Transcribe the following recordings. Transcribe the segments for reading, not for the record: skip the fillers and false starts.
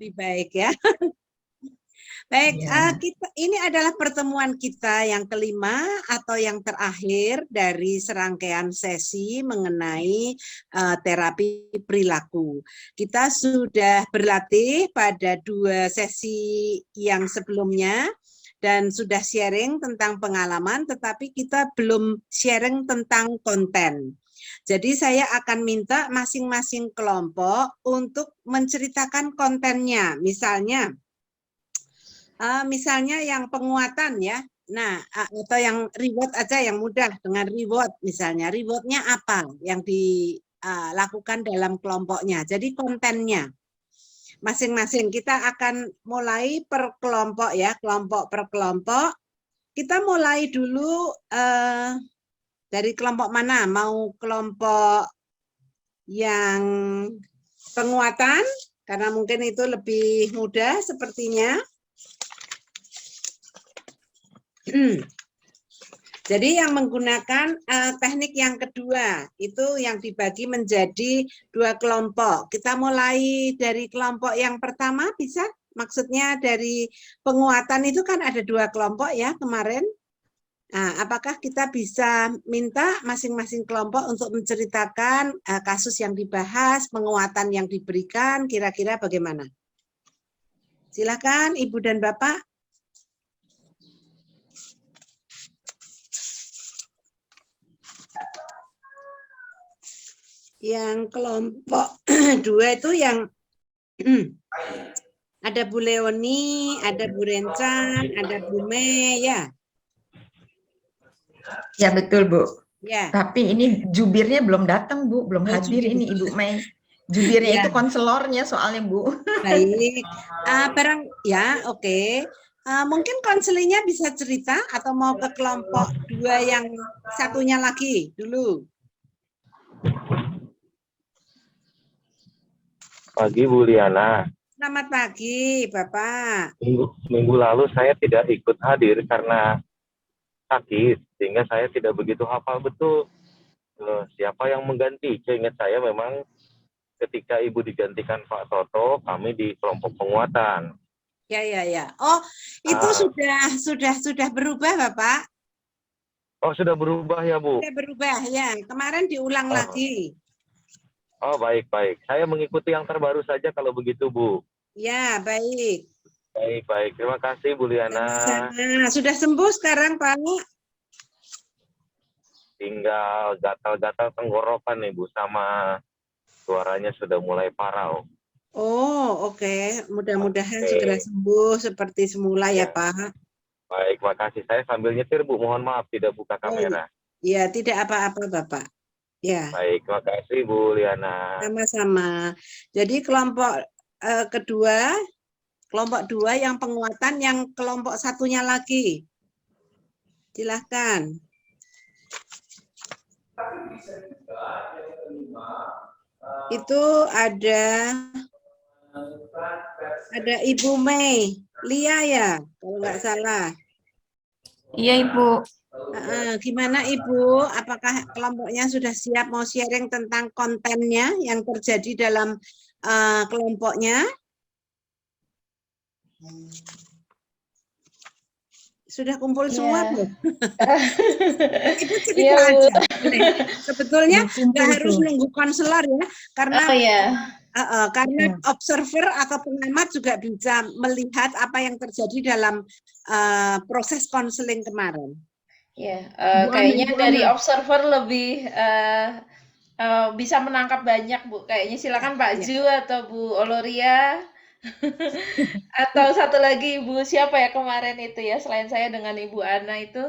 lebih baik ya. Baik, ini adalah pertemuan kita yang kelima atau yang terakhir dari serangkaian sesi mengenai terapi perilaku. Kita sudah berlatih pada 2 sesi yang sebelumnya dan sudah sharing tentang pengalaman, tetapi kita belum sharing tentang konten. Jadi saya akan minta masing-masing kelompok untuk menceritakan kontennya. Misalnya yang penguatan ya, nah atau yang reward aja yang mudah dengan reward misalnya, rewardnya apa yang dilakukan dalam kelompoknya. Jadi kontennya masing-masing kita akan mulai per kelompok ya, kelompok per kelompok. Kita mulai dulu dari kelompok mana? Mau kelompok yang penguatan karena mungkin itu lebih mudah sepertinya. Jadi yang menggunakan teknik yang kedua itu yang dibagi menjadi 2 kelompok. Kita mulai dari kelompok yang pertama bisa? Maksudnya dari penguatan itu kan ada 2 kelompok ya kemarin. Nah, apakah kita bisa minta masing-masing kelompok untuk menceritakan kasus yang dibahas, penguatan yang diberikan, kira-kira bagaimana? Silakan Ibu dan Bapak. Yang kelompok 2 itu yang ada Bu Leoni, ada Bu Rencan, ada Bu Mei ya. Ya betul Bu. Ya. Tapi ini jubirnya belum datang Bu, belum hadir ini Ibu Mei. Jubirnya itu konselornya soalnya Bu. Baik, barang ya oke. Mungkin konselingnya bisa cerita atau mau ke kelompok 2 yang satunya lagi dulu. Pagi Bu Liana. Selamat pagi Bapak. Minggu lalu saya tidak ikut hadir karena sakit, sehingga saya tidak begitu hafal betul siapa yang mengganti. Seingat saya memang ketika Ibu digantikan Pak Toto, kami di kelompok penguatan. Ya. Oh, itu sudah berubah Bapak? Oh, sudah berubah ya Bu? Sudah berubah ya. Kemarin diulang lagi. Oh, baik. Saya mengikuti yang terbaru saja kalau begitu Bu. Ya, baik. Baik. Terima kasih Bu Liana. Sama-sama. Sudah sembuh sekarang Pak? Tinggal gatal-gatal tenggorokan nih Bu, sama suaranya sudah mulai parau. Oh, oke. Mudah-mudahan segera sembuh seperti semula ya Pak. Baik, makasih. Saya sambil nyetir Bu, mohon maaf tidak buka kamera. Ya, tidak apa-apa Bapak. Ya. Baik, makasih Bu Liana. Sama-sama. Jadi kelompok kedua, kelompok 2 yang penguatan, yang kelompok satunya lagi. Silahkan. Itu ada Ibu Mei, Lia ya, kalau nggak salah. Iya Ibu. Gimana Ibu? Apakah kelompoknya sudah siap mau sharing tentang kontennya yang terjadi dalam kelompoknya? Sudah kumpul semua belum? Ibu cerita aja. Sebetulnya nggak harus nunggu konselor ya, karena karena observer atau pengamat juga bisa melihat apa yang terjadi dalam proses konseling kemarin. Ya, kayaknya dari observer lebih bisa menangkap banyak Bu. Kayaknya silakan Pak Ju atau Bu Oloria. Atau satu lagi Ibu siapa ya kemarin itu ya, selain saya dengan Ibu Ana itu?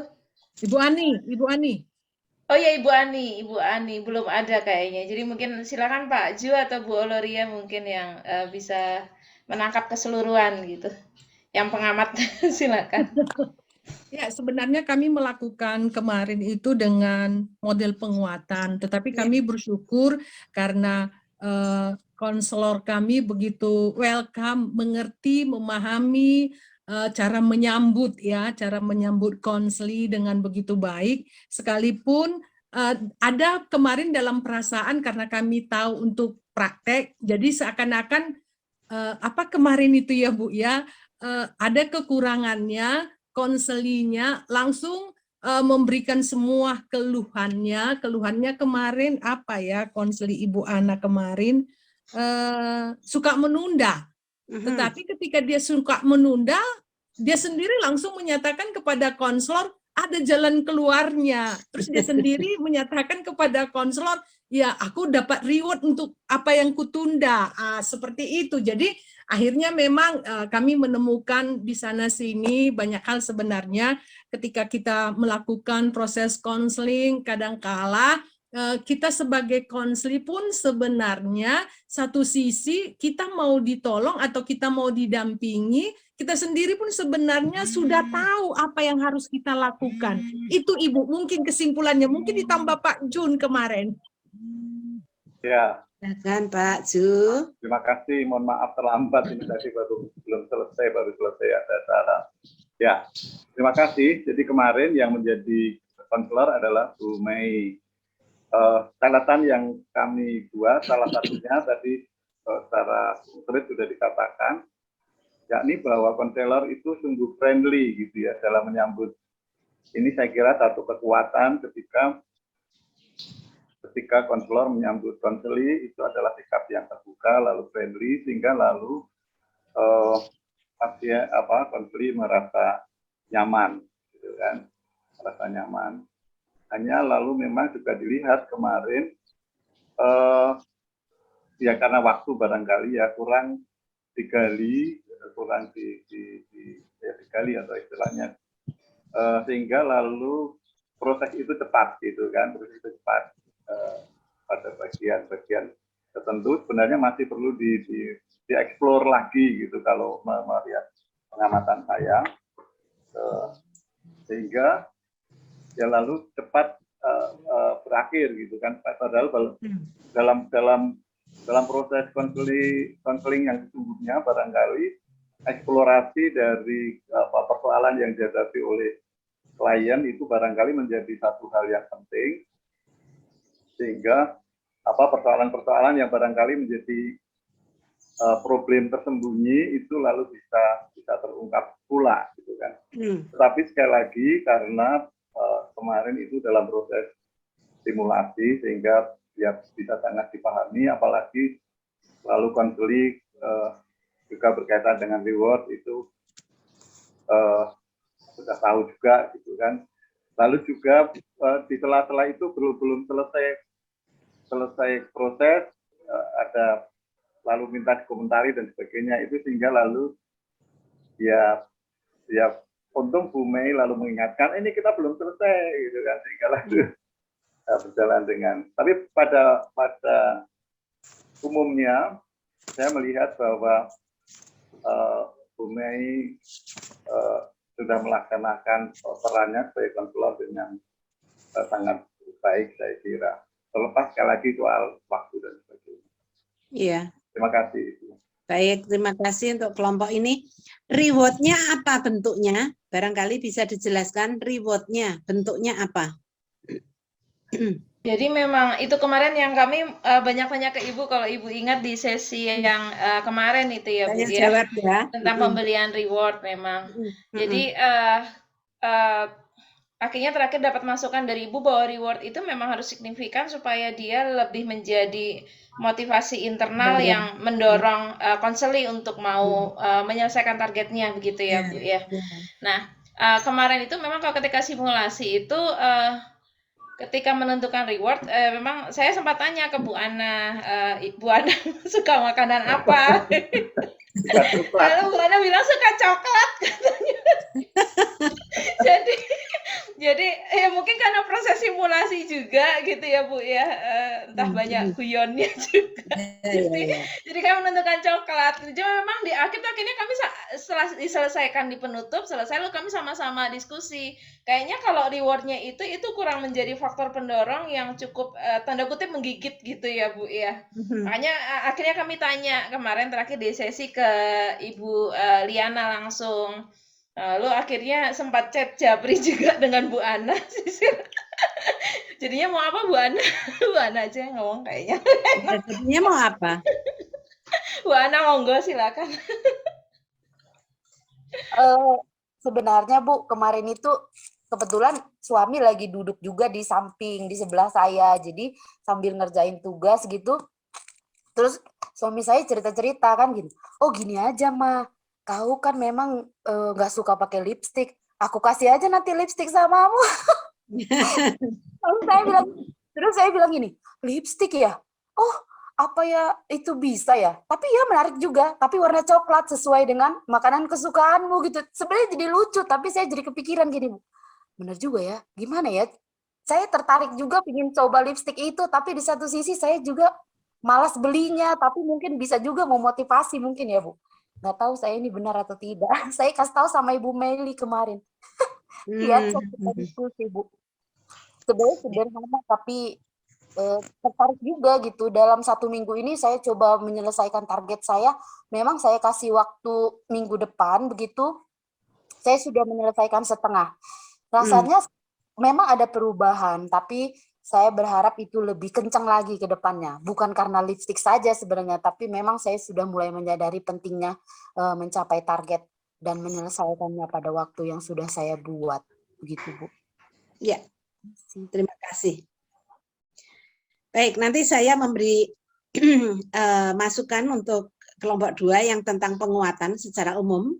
Ibu Ani. Oh ya Ibu Ani belum ada kayaknya. Jadi mungkin silakan Pak Ju atau Bu Oloria mungkin yang bisa menangkap keseluruhan gitu. Yang pengamat silakan. Ya, sebenarnya kami melakukan kemarin itu dengan model penguatan, tetapi kami bersyukur karena konselor kami begitu welcome, mengerti, memahami cara menyambut konseling dengan begitu baik, sekalipun ada kemarin dalam perasaan karena kami tahu untuk praktek, jadi seakan-akan apa kemarin itu ya Bu ya, ada kekurangannya, konselinya langsung memberikan semua keluhannya kemarin apa ya, konseli Ibu Ana kemarin suka menunda. Tetapi ketika dia suka menunda, dia sendiri langsung menyatakan kepada konselor ada jalan keluarnya. Terus dia sendiri menyatakan kepada konselor, ya aku dapat reward untuk apa yang kutunda. Seperti itu. Jadi akhirnya memang kami menemukan di sana sini banyak hal sebenarnya ketika kita melakukan proses konseling, kadangkala kita sebagai konseli pun sebenarnya satu sisi kita mau ditolong atau kita mau didampingi, kita sendiri pun sebenarnya sudah tahu apa yang harus kita lakukan. Itu Ibu mungkin kesimpulannya, mungkin ditambah Pak Jun kemarin. Ya. Silakan Pak Ju. Terima kasih, mohon maaf terlambat ini tadi baru selesai ada acara. Ya, terima kasih. Jadi kemarin yang menjadi konselor adalah Bu Mei. Catatan yang kami buat salah satunya tadi secara konkret sudah dikatakan, yakni bahwa konselor itu sungguh friendly gitu ya dalam menyambut. Ini saya kira satu kekuatan ketika konselor menyambut konseli itu adalah sikap yang terbuka lalu friendly sehingga lalu konseli merasa nyaman, gitu kan, merasa nyaman. Hanya lalu memang juga dilihat kemarin ya karena waktu barangkali ya kurang digali atau istilahnya sehingga lalu proses itu cepat gitu kan, pada bagian-bagian tertentu sebenarnya masih perlu dieksplor lagi gitu kalau melihat pengamatan saya sehingga ya lalu cepat berakhir gitu kan, padahal dalam proses konseling yang sesungguhnya barangkali eksplorasi dari persoalan yang dihadapi oleh klien itu barangkali menjadi satu hal yang penting sehingga persoalan-persoalan yang barangkali menjadi problem tersembunyi itu lalu bisa terungkap pula gitu kan. Tetapi sekali lagi karena kemarin itu dalam proses simulasi sehingga ya bisa sangat dipahami, apalagi lalu konseling juga berkaitan dengan reward itu sudah tahu juga gitu kan. Lalu juga di sela-sela itu belum selesai proses ada lalu minta dikomentari dan sebagainya itu sehingga lalu ya untung Bu Mei lalu mengingatkan ini kita belum selesai gitu kan sehingga lalu berjalan dengan. Tapi pada umumnya saya melihat bahwa Bu Mei sudah melaksanakan perannya sebagai konselor dengan sangat baik saya kira. Terlepas sekali lagi soal waktu dan sebagainya. Iya. Terima kasih. Baik, terima kasih untuk kelompok ini. Reward-nya apa bentuknya? Barangkali bisa dijelaskan reward-nya, bentuknya apa? Jadi memang itu kemarin yang kami banyak tanya ke Ibu, kalau Ibu ingat di sesi yang kemarin itu ya Bu ya, Jawab ya, tentang pembelian reward memang. Jadi akhirnya terakhir dapat masukan dari Ibu bahwa reward itu memang harus signifikan supaya dia lebih menjadi motivasi internal yang mendorong konseli untuk mau menyelesaikan targetnya begitu ya Bu ya. Nah kemarin itu memang kalau ketika simulasi itu ketika menentukan reward, memang saya sempat tanya ke Bu Ana, Bu Ana suka makanan apa? Lalu Bu Ana bilang suka coklat katanya. Jadi ya mungkin karena proses simulasi juga gitu ya Bu ya, entah banyak guyonnya juga. Jadi kami menentukan coklat. Jadi memang di akhirnya kami setelah diselesaikan di penutup selesai, lalu kami sama-sama diskusi. Kayaknya kalau rewardnya itu kurang menjadi faktor pendorong yang cukup tanda kutip menggigit gitu ya Bu ya. Makanya akhirnya kami tanya kemarin terakhir di sesi ke Ibu Liana langsung. Lalu akhirnya sempat chat Japri juga dengan Bu Ana. Jadinya mau apa Bu Ana? Bu Ana aja yang ngomong kayaknya. Jadinya mau apa? Bu Ana monggo silakan. Sebenarnya Bu, kemarin itu kebetulan suami lagi duduk juga di samping, di sebelah saya. Jadi sambil ngerjain tugas gitu, terus suami saya cerita-cerita kan gini, oh gini aja Ma, kau kan memang nggak suka pakai lipstik, aku kasih aja nanti lipstik samamu. Terus saya bilang gini, lipstik ya? Oh, apa ya itu bisa ya? Tapi ya menarik juga, tapi warna coklat sesuai dengan makanan kesukaanmu gitu. Sebenarnya jadi lucu, tapi saya jadi kepikiran gini, Bu. Benar juga ya, gimana ya? Saya tertarik juga ingin coba lipstik itu, tapi di satu sisi saya juga malas belinya, tapi mungkin bisa juga memotivasi mungkin ya, Bu. Nggak tahu saya ini benar atau tidak. Saya kasih tahu sama Ibu Meli kemarin. Iya, kita diskusi, Bu. Sebenarnya sederhana, tapi tertarik juga gitu. Dalam 1 minggu ini saya coba menyelesaikan target saya. Memang saya kasih waktu minggu depan, begitu saya sudah menyelesaikan setengah. Rasanya memang ada perubahan, tapi saya berharap itu lebih kencang lagi ke depannya. Bukan karena lipstik saja sebenarnya, tapi memang saya sudah mulai menyadari pentingnya mencapai target dan menyelesaikannya pada waktu yang sudah saya buat. Begitu, Bu. Ya, terima kasih. Baik, nanti saya memberi masukan untuk kelompok 2 yang tentang penguatan secara umum.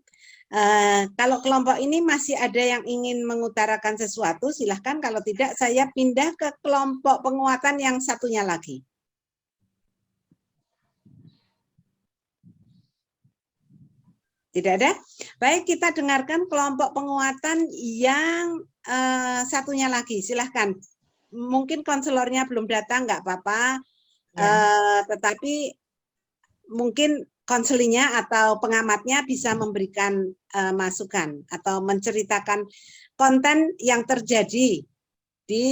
Kalau kelompok ini masih ada yang ingin mengutarakan sesuatu, silahkan. Kalau tidak, saya pindah ke kelompok penguatan yang satunya lagi. Tidak ada? Baik, kita dengarkan kelompok penguatan yang satunya lagi. Silahkan. Mungkin konselornya belum datang, nggak apa-apa. Tetapi mungkin konselingnya atau pengamatnya bisa memberikan masukan atau menceritakan konten yang terjadi di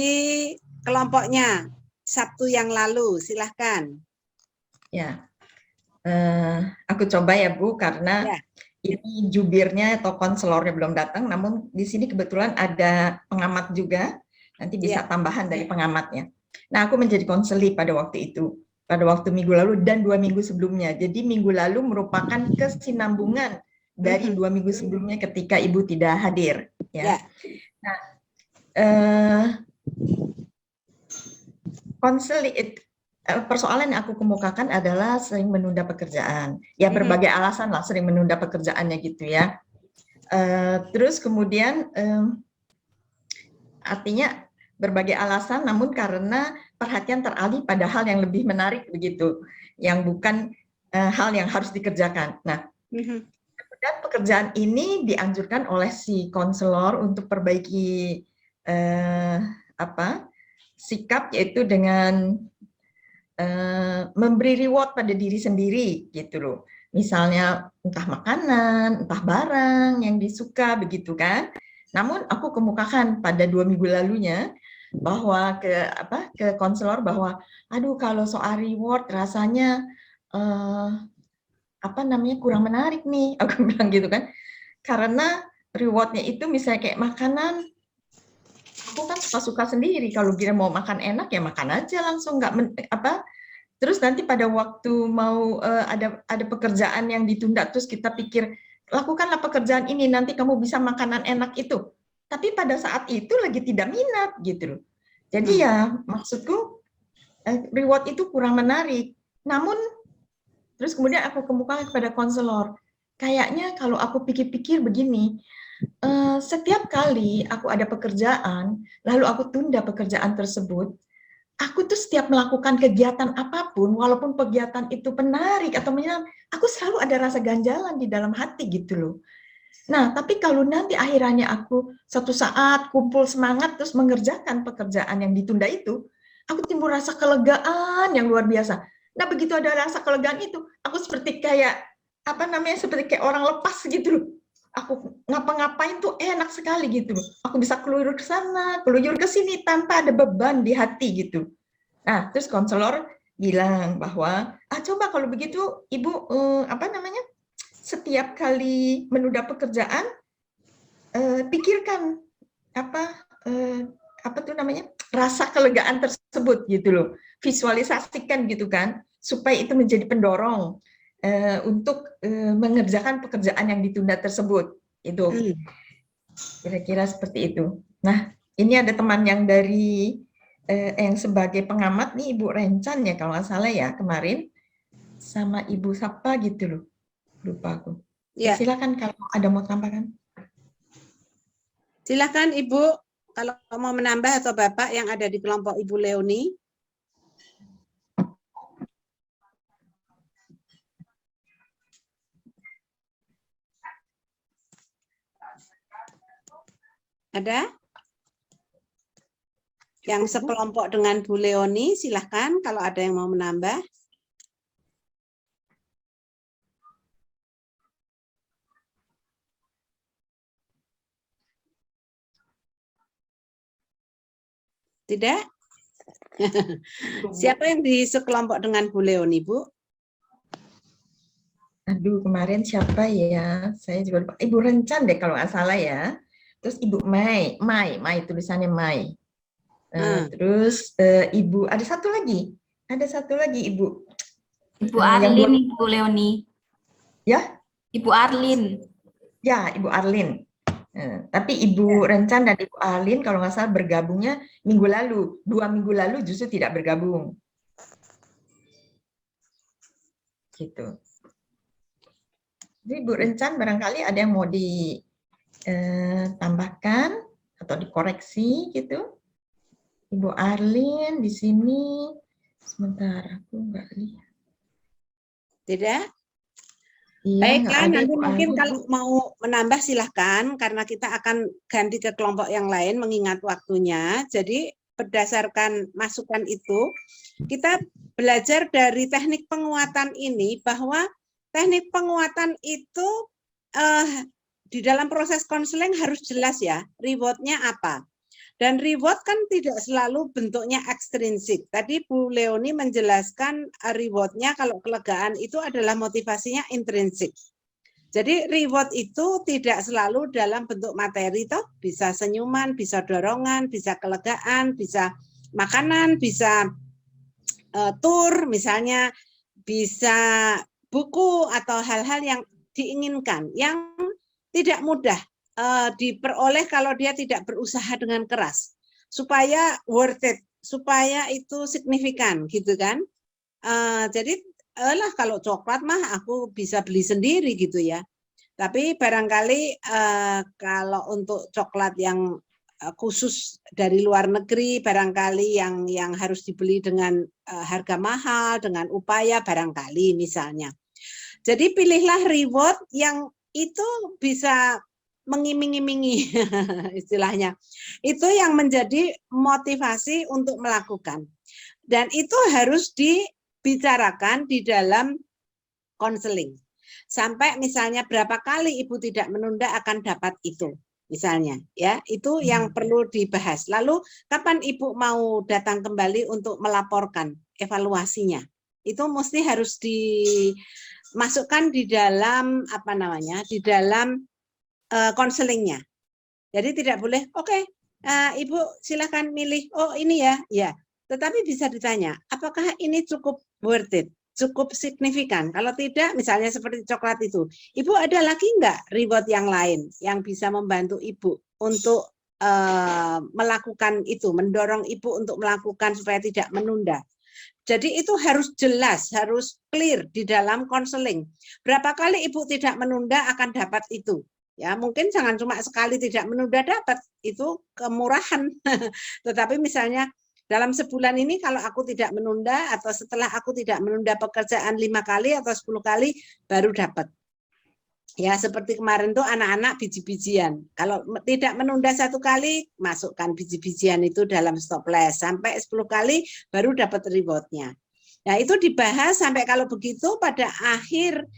kelompoknya Sabtu yang lalu. Silahkan. Ya, aku coba ya Bu, karena ini jubirnya atau konselornya belum datang, namun di sini kebetulan ada pengamat juga, nanti bisa tambahan dari pengamatnya. Nah, aku menjadi konseli pada waktu itu, pada waktu minggu lalu dan 2 minggu sebelumnya. Jadi minggu lalu merupakan kesinambungan dari 2 minggu sebelumnya ketika Ibu tidak hadir. Ya. Nah, konseli, persoalan yang aku kemukakan adalah sering menunda pekerjaan. Ya, berbagai alasan lah sering menunda pekerjaannya gitu ya. Terus kemudian artinya berbagai alasan, namun karena perhatian teralih pada hal yang lebih menarik begitu, yang bukan hal yang harus dikerjakan. Nah, kemudian pekerjaan ini dianjurkan oleh si konselor untuk perbaiki sikap, yaitu dengan memberi reward pada diri sendiri gitu loh. Misalnya entah makanan, entah barang yang disuka begitu kan. Namun aku kemukakan pada 2 minggu lalunya bahwa ke konselor bahwa aduh kalau soal reward rasanya kurang menarik nih, aku bilang gitu kan. Karena rewardnya itu misalnya kayak makanan, aku kan suka-suka sendiri, kalau kira mau makan enak ya makan aja langsung, terus nanti pada waktu mau ada pekerjaan yang ditunda, terus kita pikir lakukanlah pekerjaan ini nanti kamu bisa makanan enak itu, tapi pada saat itu lagi tidak minat gitu loh. Jadi ya maksudku reward itu kurang menarik. Namun terus kemudian aku kemukakan kepada konselor, kayaknya kalau aku pikir-pikir begini, setiap kali aku ada pekerjaan, lalu aku tunda pekerjaan tersebut, aku tuh setiap melakukan kegiatan apapun, walaupun kegiatan itu menarik atau menyenangkan, aku selalu ada rasa ganjalan di dalam hati gitu loh. Nah, tapi kalau nanti akhirnya aku suatu saat kumpul semangat terus mengerjakan pekerjaan yang ditunda itu, aku timbul rasa kelegaan yang luar biasa. Nah, begitu ada rasa kelegaan itu, aku seperti kayak seperti kayak orang lepas gitu loh. Aku ngapa-ngapain tuh enak sekali gitu loh. Aku bisa keluyur ke sana, keluyur ke sini tanpa ada beban di hati gitu. Nah, terus konselor bilang bahwa coba kalau begitu Ibu setiap kali menunda pekerjaan pikirkan rasa kelegaan tersebut gitu loh. Visualisasikan gitu kan, supaya itu menjadi pendorong. untuk mengerjakan pekerjaan yang ditunda tersebut. Itu kira-kira seperti itu. Nah, ini ada teman yang dari yang sebagai pengamat nih, Ibu Rencan ya kalau nggak salah ya kemarin, sama Ibu Sapa gitu loh, lupa aku. Ya. Silakan kalau ada mau tambahkan. Silakan Ibu, kalau mau menambah atau Bapak yang ada di kelompok Ibu Leoni. Ada? Yang sekelompok dengan Bu Leoni, silahkan kalau ada yang mau menambah. Tidak? Siapa yang di sekelompok dengan Bu Leoni, Bu? Aduh, kemarin siapa ya? Saya juga lupa. Ibu Rencan deh kalau nggak salah ya. Terus Ibu Mai tulisannya Mai. Terus Ibu ada satu lagi Ibu. Ibu Arlin, Ibu Leoni. Ya? Ibu Arlin. Ya, Ibu Arlin. Tapi Ibu Rencan dan Ibu Arlin kalau nggak salah bergabungnya minggu lalu. 2 minggu lalu justru tidak bergabung. Gitu. Jadi Ibu Rencan barangkali ada yang mau ditambahkan atau dikoreksi gitu. Ibu Arlin di sini. Sebentar, aku nggak lihat. Tidak? Iya, Baiklah, nanti Bu mungkin Arlin. kalau mau menambah silahkan, karena kita akan ganti ke kelompok yang lain mengingat waktunya. Jadi berdasarkan masukan itu, kita belajar dari teknik penguatan ini bahwa teknik penguatan itu di dalam proses konseling harus jelas ya, reward-nya apa. Dan reward kan tidak selalu bentuknya ekstrinsik. Tadi Bu Leoni menjelaskan reward-nya kalau kelegaan itu adalah motivasinya intrinsik. Jadi reward itu tidak selalu dalam bentuk materi toh, bisa senyuman, bisa dorongan, bisa kelegaan, bisa makanan, bisa tour misalnya, bisa buku atau hal-hal yang diinginkan, yang tidak mudah diperoleh kalau dia tidak berusaha dengan keras, supaya worth it, supaya itu signifikan gitu kan. Jadi lah kalau coklat mah aku bisa beli sendiri gitu ya, tapi barangkali kalau untuk coklat yang khusus dari luar negeri barangkali yang harus dibeli dengan harga mahal, dengan upaya barangkali misalnya. Jadi pilihlah reward yang itu bisa mengiming-imingi istilahnya. Itu yang menjadi motivasi untuk melakukan. Dan itu harus dibicarakan di dalam konseling. Sampai misalnya berapa kali Ibu tidak menunda akan dapat itu. Misalnya, ya itu yang perlu dibahas. Lalu kapan Ibu mau datang kembali untuk melaporkan evaluasinya? Itu mesti harus dimasukkan di dalam apa namanya? Di dalam konselingnya. Jadi tidak boleh, oke, Ibu silakan milih, oh ini ya, ya. Tetapi bisa ditanya, apakah ini cukup worth it, cukup signifikan? Kalau tidak, misalnya seperti coklat itu, Ibu ada lagi enggak reward yang lain yang bisa membantu Ibu untuk melakukan itu, mendorong Ibu untuk melakukan supaya tidak menunda. Jadi itu harus jelas, harus clear di dalam konseling. Berapa kali Ibu tidak menunda akan dapat itu. Ya, mungkin jangan cuma sekali tidak menunda dapat, itu kemurahan. Tetapi misalnya dalam sebulan ini kalau aku tidak menunda atau setelah aku tidak menunda pekerjaan 5 kali atau 10 kali baru dapat. Ya, seperti kemarin tuh anak-anak biji-bijian. Kalau tidak menunda 1 kali, masukkan biji-bijian itu dalam stoples. Sampai 10 kali baru dapat reward-nya. Nah, itu dibahas sampai kalau begitu pada akhir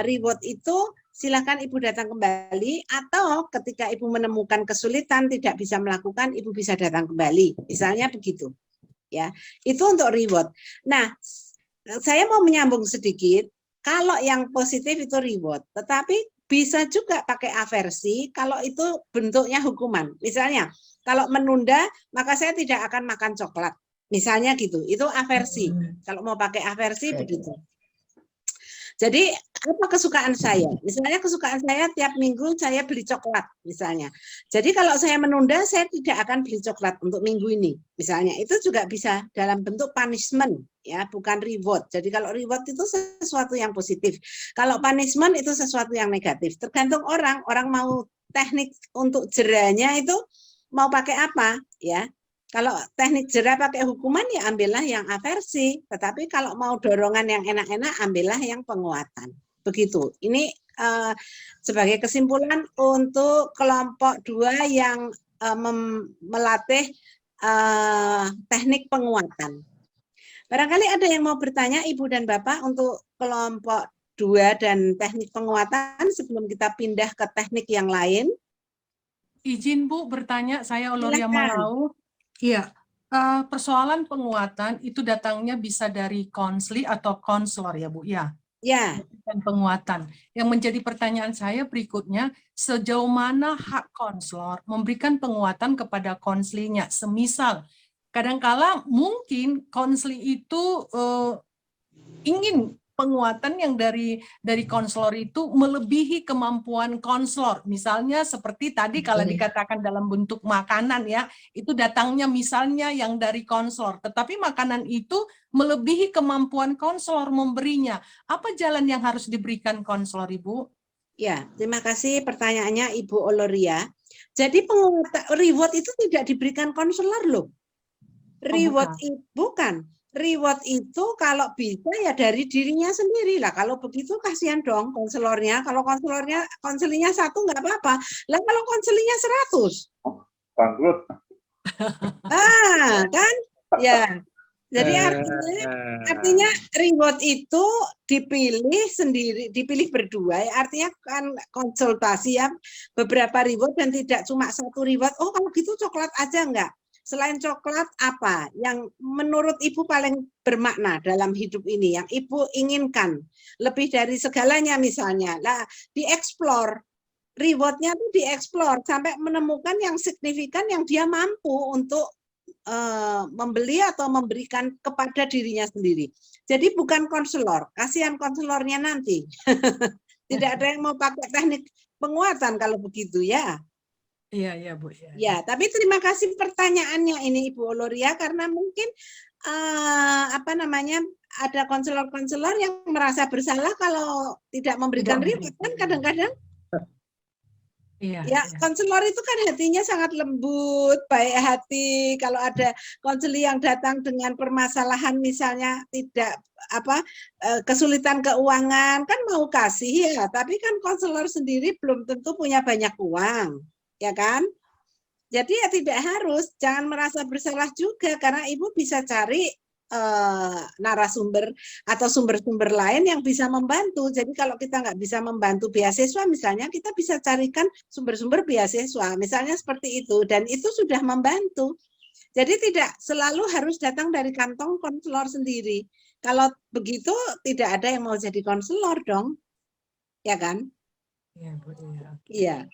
reward itu silakan Ibu datang kembali, atau ketika Ibu menemukan kesulitan tidak bisa melakukan, Ibu bisa datang kembali. Misalnya begitu. Ya, itu untuk reward. Nah, saya mau menyambung sedikit. Kalau yang positif itu reward, tetapi bisa juga pakai aversi kalau itu bentuknya hukuman. Misalnya, kalau menunda, maka saya tidak akan makan coklat. Misalnya gitu, itu aversi. Kalau mau pakai aversi begitu. Jadi apa kesukaan saya? Misalnya kesukaan saya tiap minggu saya beli coklat misalnya. Jadi kalau saya menunda saya tidak akan beli coklat untuk minggu ini. Misalnya itu juga bisa dalam bentuk punishment ya, bukan reward. Jadi kalau reward itu sesuatu yang positif. Kalau punishment itu sesuatu yang negatif. Tergantung orang mau teknik untuk jerahnya itu mau pakai apa ya. Kalau teknik jerah pakai hukuman ya ambillah yang aversi, tetapi kalau mau dorongan yang enak-enak ambillah yang penguatan. Begitu. Ini sebagai kesimpulan untuk kelompok 2 yang melatih teknik penguatan. Barangkali ada yang mau bertanya Ibu dan Bapak untuk kelompok 2 dan teknik penguatan sebelum kita pindah ke teknik yang lain. Izin Bu bertanya, saya Oloria Silakan. Malau. Iya, persoalan penguatan itu datangnya bisa dari konsli atau konselor ya Bu ya. Ya. Dan penguatan. Yang menjadi pertanyaan saya berikutnya, sejauh mana hak konselor memberikan penguatan kepada konslinya? Semisal, kadangkala mungkin konsli itu ingin penguatan yang dari konselor itu melebihi kemampuan konselor. Misalnya seperti tadi kalau dikatakan dalam bentuk makanan ya, itu datangnya misalnya yang dari konselor, tetapi makanan itu melebihi kemampuan konselor memberinya. Apa jalan yang harus diberikan konselor, Ibu? Ya, terima kasih pertanyaannya Ibu Oloria. Jadi penguatan reward itu tidak diberikan konselor loh. Reward itu bukan. Reward itu kalau bisa ya dari dirinya sendiri lah. Kalau begitu kasihan dong konselornya. Kalau konselinya 1 nggak apa-apa. Lah kalau konselinya 100. Bangkrut. Kan? Ya. Jadi artinya reward itu dipilih sendiri, dipilih berdua. Artinya kan konsultasi ya, beberapa reward dan tidak cuma 1 reward. Oh kalau gitu coklat aja enggak? Selain coklat apa yang menurut Ibu paling bermakna dalam hidup ini, yang Ibu inginkan lebih dari segalanya misalnya, lah dieksplor, rewardnya itu dieksplor sampai menemukan yang signifikan yang dia mampu untuk membeli atau memberikan kepada dirinya sendiri. Jadi bukan konselor, kasihan konselornya nanti. Tidak ada yang mau pakai teknik penguatan kalau begitu ya. Iya Bu. Ya, tapi terima kasih pertanyaannya ini Ibu Oloria karena mungkin ada konselor-konselor yang merasa bersalah kalau tidak memberikan reward kan kadang-kadang. Ya, konselor itu kan hatinya sangat lembut, baik hati. Kalau ada konseli yang datang dengan permasalahan misalnya tidak kesulitan keuangan kan mau kasih ya, tapi kan konselor sendiri belum tentu punya banyak uang. Ya kan? Jadi ya tidak harus, jangan merasa bersalah juga karena Ibu bisa cari narasumber atau sumber-sumber lain yang bisa membantu. Jadi kalau kita nggak bisa membantu beasiswa misalnya, kita bisa carikan sumber-sumber beasiswa, misalnya seperti itu, dan itu sudah membantu. Jadi tidak selalu harus datang dari kantong konselor sendiri. Kalau begitu tidak ada yang mau jadi konselor dong, ya kan? Iya Bu. Iya.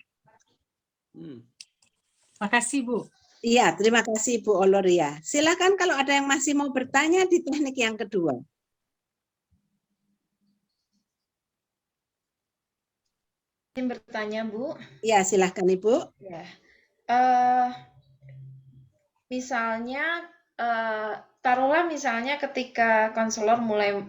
Makasih Bu. Iya, terima kasih Bu Oloria. Silakan kalau ada yang masih mau bertanya di teknik yang kedua. Ingin bertanya Bu? Iya, silakan Ibu. Ya. Misalnya, taruhlah misalnya ketika konselor mulai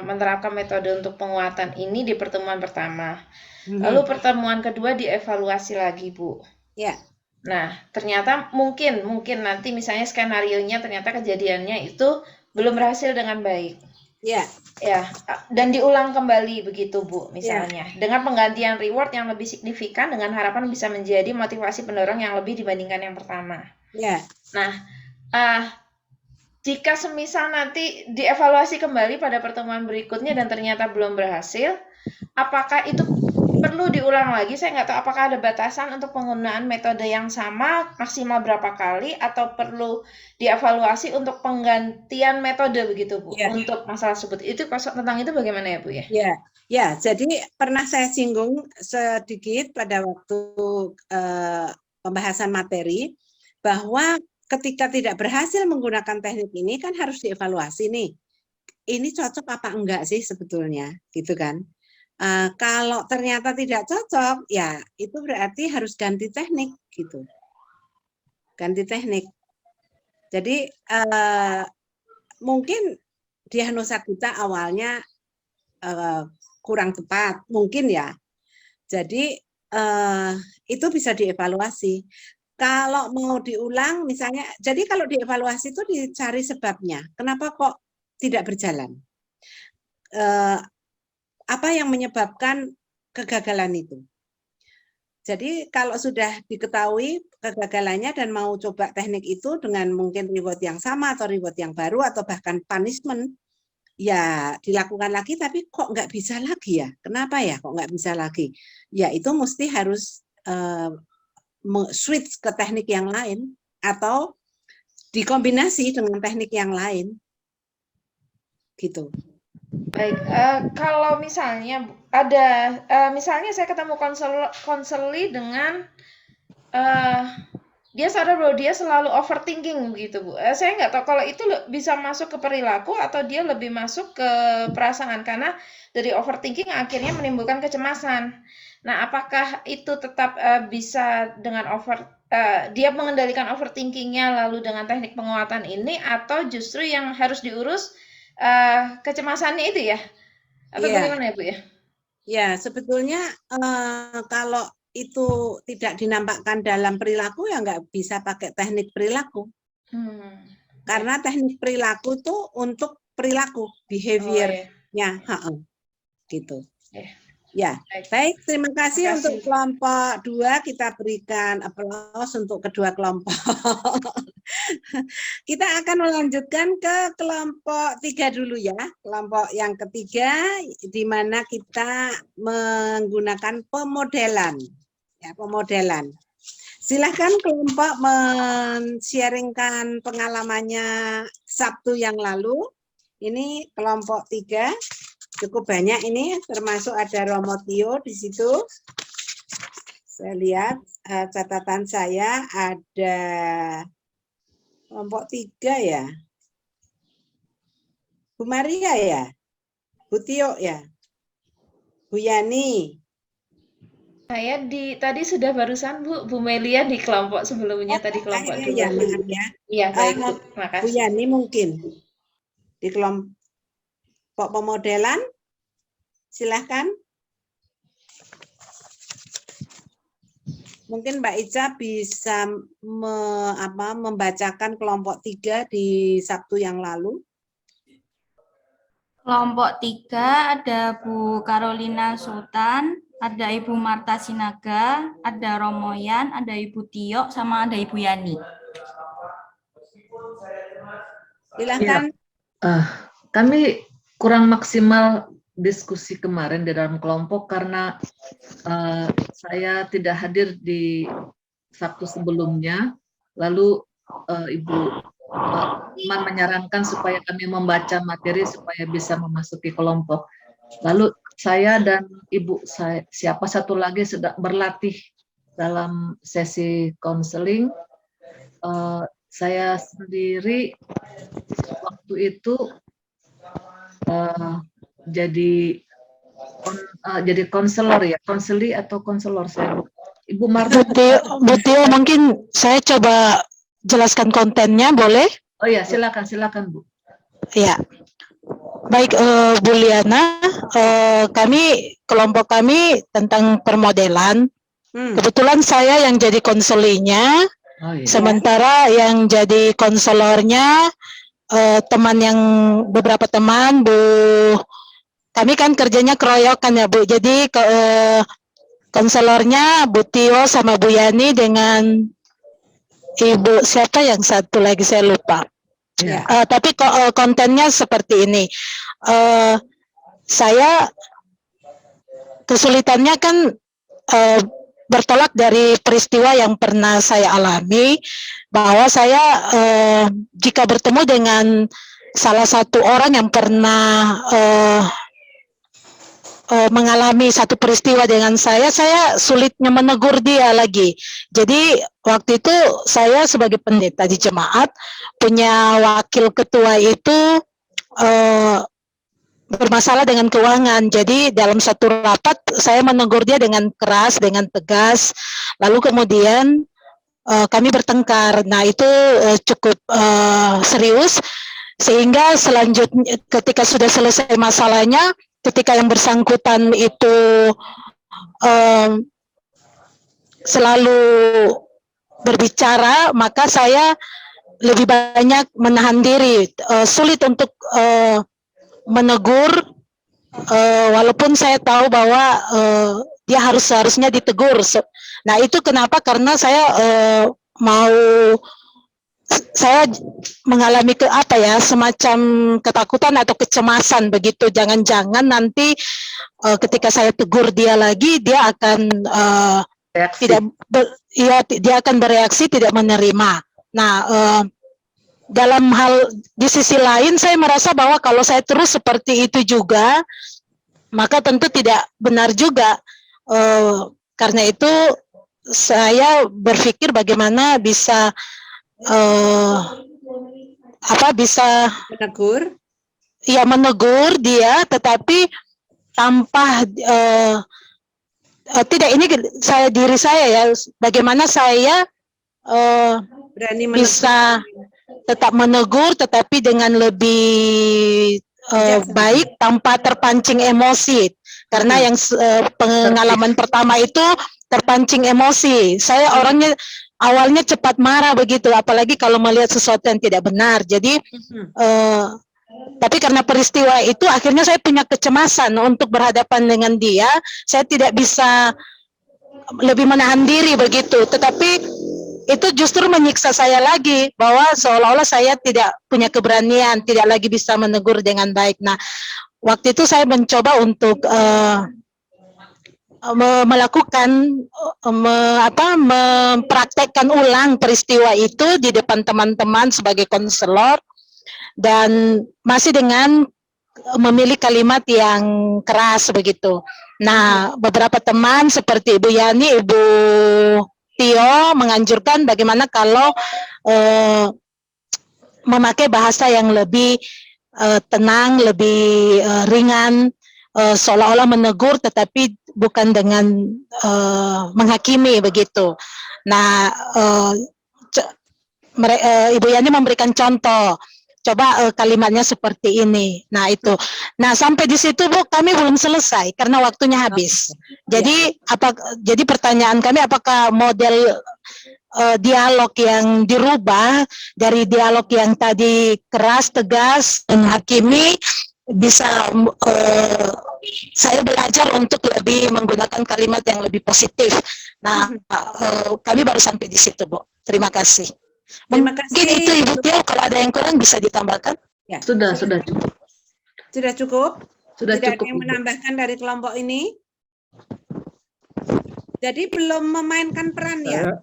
menerapkan metode untuk penguatan ini di pertemuan pertama. Lalu pertemuan kedua dievaluasi lagi, Bu. Ya. Nah, ternyata mungkin nanti misalnya skenarionya ternyata kejadiannya itu belum berhasil dengan baik. Ya. Ya, dan diulang kembali begitu, Bu, misalnya. Ya. Dengan penggantian reward yang lebih signifikan dengan harapan bisa menjadi motivasi pendorong yang lebih dibandingkan yang pertama. Ya. Nah, jika semisal nanti dievaluasi kembali pada pertemuan berikutnya dan ternyata belum berhasil, apakah itu perlu diulang lagi? Saya nggak tahu apakah ada batasan untuk penggunaan metode yang sama maksimal berapa kali atau perlu dievaluasi untuk penggantian metode begitu Bu ya. Untuk masalah tersebut. Itu tentang itu bagaimana ya Bu ya? Ya, jadi pernah saya singgung sedikit pada waktu pembahasan materi bahwa ketika tidak berhasil menggunakan teknik ini kan harus dievaluasi nih. ini cocok apa enggak sih sebetulnya, gitu kan. Kalau ternyata tidak cocok, ya itu berarti harus ganti teknik gitu. Ganti teknik. Jadi mungkin diagnosa kita awalnya kurang tepat, mungkin ya. Jadi itu bisa dievaluasi. Kalau mau diulang misalnya, jadi kalau dievaluasi itu dicari sebabnya. Kenapa kok tidak berjalan? Apa yang menyebabkan kegagalan itu? Jadi kalau sudah diketahui kegagalannya dan mau coba teknik itu dengan mungkin reward yang sama atau reward yang baru atau bahkan punishment, ya dilakukan lagi, tapi kok nggak bisa lagi ya? Kenapa ya kok nggak bisa lagi? Ya itu mesti harus switch ke teknik yang lain atau dikombinasi dengan teknik yang lain. Gitu. Baik, kalau misalnya ada, misalnya saya ketemu konseli dengan dia sadar bahwa dia selalu overthinking begitu, Bu. Saya nggak tahu kalau itu bisa masuk ke perilaku atau dia lebih masuk ke perasaan, karena dari overthinking akhirnya menimbulkan kecemasan. Nah, apakah itu tetap bisa dengan dia mengendalikan overthinking-nya lalu dengan teknik penguatan ini, atau justru yang harus diurus kecemasannya itu ya? Atau bagaimana ya, Bu ya? Ya, sebetulnya kalau itu tidak dinampakkan dalam perilaku ya nggak bisa pakai teknik perilaku. Karena teknik perilaku itu untuk perilaku, behavior-nya, gitu. Ya, baik. Terima kasih untuk kelompok 2. Kita berikan aplaus untuk kedua kelompok. Kita akan melanjutkan ke kelompok 3 dulu ya. Kelompok yang ketiga, di mana kita menggunakan pemodelan. Ya, pemodelan. Silahkan kelompok men-sharingkan pengalamannya Sabtu yang lalu. Ini kelompok 3. Cukup banyak ini, termasuk ada Romo Tio di situ. Saya lihat catatan saya ada kelompok 3 ya. Bu Maria ya, Bu Tio ya, Bu Yani. Saya tadi sudah barusan Bu Melia di kelompok sebelumnya, tadi kelompok 2. Ya, maaf ya. Iya, baik Bu, makasih. Bu Yani mungkin di kelompok pemodelan, silahkan. Mungkin Mbak Ica bisa membacakan kelompok 3 di Sabtu yang lalu. Kelompok 3 ada Bu Carolina Sultan, ada Ibu Marta Sinaga, ada Romoyan, ada Ibu Tio, sama ada Ibu Yani. Silahkan. Ya, kami kurang maksimal diskusi kemarin di dalam kelompok karena saya tidak hadir di Sabtu sebelumnya, lalu Ibu Iman menyarankan supaya kami membaca materi supaya bisa memasuki kelompok. Lalu saya dan Ibu siapa satu lagi sedang berlatih dalam sesi konseling. Saya sendiri waktu itu jadi konselor ya, konseli atau konselor saya. Ibu Marta. Bu Tio, mungkin saya coba jelaskan kontennya, boleh? Oh ya, silakan Bu. Ya, baik Bu Liana, kelompok kami tentang permodelan. Kebetulan saya yang jadi konselinya, sementara yang jadi konselornya beberapa teman Bu. Kami kan kerjanya keroyokan ya Bu. Jadi konselornya Bu Tio sama Bu Yani dengan Ibu siapa yang satu lagi saya lupa. Ya. Tapi kontennya seperti ini. Saya kesulitannya kan bertolak dari peristiwa yang pernah saya alami, bahwa saya jika bertemu dengan salah satu orang yang pernah mengalami satu peristiwa dengan saya sulitnya menegur dia lagi. Jadi waktu itu saya sebagai pendeta di jemaat punya wakil ketua itu bermasalah dengan keuangan. Jadi dalam satu rapat saya menegur dia dengan keras, dengan tegas. Lalu kemudian kami bertengkar. Nah itu cukup serius. Sehingga selanjutnya ketika sudah selesai masalahnya, ketika yang bersangkutan itu selalu berbicara, maka saya lebih banyak menahan diri. Sulit untuk menegur, walaupun saya tahu bahwa dia harusnya ditegur. Nah itu kenapa? Karena saya saya mengalami semacam ketakutan atau kecemasan begitu. Jangan-jangan nanti ketika saya tegur dia lagi, dia akan dia akan bereaksi tidak menerima. Nah, dalam hal di sisi lain saya merasa bahwa kalau saya terus seperti itu juga, maka tentu tidak benar juga. Karena itu saya berpikir bagaimana bisa bisa menegur, ya menegur dia, tetapi tanpa tidak, ini diri saya ya, bagaimana saya berani bisa tetap menegur tetapi dengan lebih baik tanpa terpancing emosi. Karena yang pengalaman pertama itu terpancing emosi. Saya orangnya awalnya cepat marah begitu, apalagi kalau melihat sesuatu yang tidak benar. Jadi tapi karena peristiwa itu akhirnya saya punya kecemasan untuk berhadapan dengan dia. Saya tidak bisa lebih menahan diri begitu. Tetapi itu justru menyiksa saya lagi, bahwa seolah-olah saya tidak punya keberanian, tidak lagi bisa menegur dengan baik. Nah, waktu itu saya mencoba untuk melakukan mempraktekkan ulang peristiwa itu di depan teman-teman sebagai konselor, dan masih dengan memilih kalimat yang keras begitu. Nah, beberapa teman seperti Ibu Yani, Ibu Tio menganjurkan bagaimana kalau memakai bahasa yang lebih tenang, lebih ringan, seolah-olah menegur tetapi bukan dengan menghakimi begitu. Nah, Ibu Yani memberikan contoh, coba kalimatnya seperti ini. Nah itu. Nah sampai di situ Bu, kami belum selesai karena waktunya habis. Jadi jadi pertanyaan kami, apakah model dialog yang dirubah dari dialog yang tadi keras, tegas, menghakimi, bisa saya belajar untuk lebih menggunakan kalimat yang lebih positif. Nah, kami baru sampai di situ, Bu. Terima kasih. Terima kasih. Mungkin itu Ibu Tio, kalau ada yang kurang bisa ditambahkan. Ya. Sudah cukup. Sudah cukup? Sudah Tidak cukup. ada yang menambahkan dari kelompok ini? Jadi belum memainkan peran ya?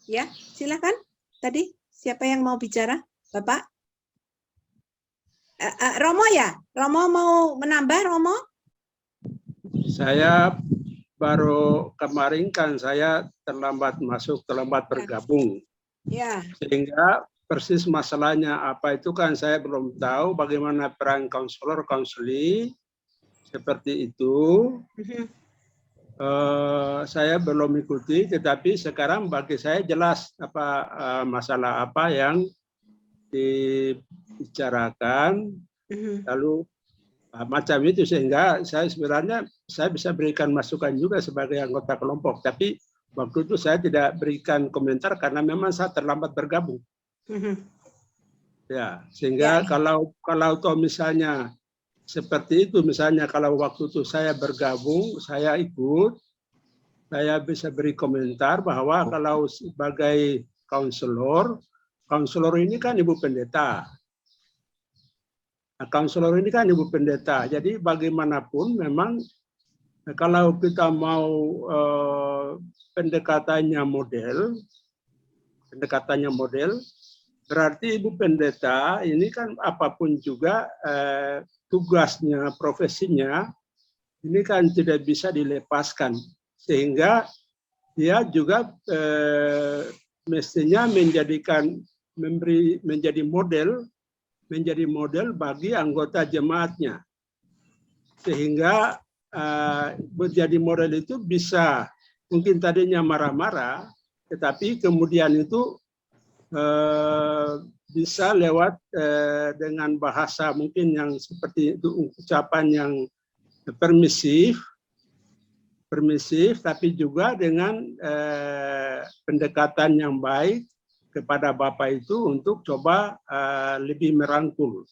Ya, silakan. Tadi siapa yang mau bicara? Bapak? Romo ya? Romo mau menambah, Romo? Saya baru kemarin kan saya terlambat masuk, terlambat bergabung. Ya. Sehingga persis masalahnya apa itu kan saya belum tahu, bagaimana peran konselor, konseli seperti itu. Saya belum ikuti, tetapi sekarang bagi saya jelas apa masalah apa yang dibicarakan, lalu macam itu, sehingga saya sebenarnya saya bisa berikan masukan juga sebagai anggota kelompok, tapi waktu itu saya tidak berikan komentar karena memang saya terlambat bergabung. Ya, sehingga kalau toh misalnya seperti itu, misalnya kalau waktu itu saya bergabung, saya ikut, saya bisa beri komentar bahwa kalau sebagai konselor ini kan Ibu Pendeta. Nah, konselor ini kan Ibu Pendeta, jadi bagaimanapun memang kalau kita mau pendekatannya model, berarti Ibu Pendeta ini kan apapun juga tugasnya, profesinya, ini kan tidak bisa dilepaskan, sehingga dia juga mestinya menjadi model menjadi model bagi anggota jemaatnya. Sehingga menjadi model itu bisa mungkin tadinya marah-marah, tetapi kemudian itu bisa lewat dengan bahasa mungkin yang seperti itu, ucapan yang permisif, tapi juga dengan pendekatan yang baik kepada Bapak itu untuk coba lebih merangkul.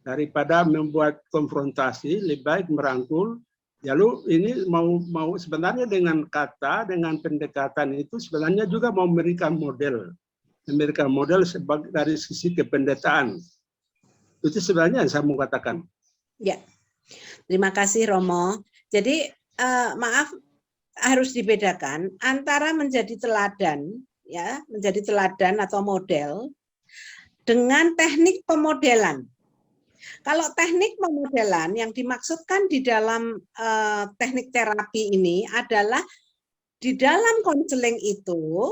Daripada membuat konfrontasi, lebih baik merangkul. Lalu ini mau sebenarnya dengan kata, dengan pendekatan itu sebenarnya juga mau memberikan model sebagai dari sisi kependetaan. Itu sebenarnya yang saya mau katakan. Ya, terima kasih Romo. Jadi maaf, harus dibedakan antara menjadi teladan, ya, menjadi teladan atau model dengan teknik pemodelan. Kalau teknik pemodelan yang dimaksudkan di dalam teknik terapi ini adalah di dalam konseling itu,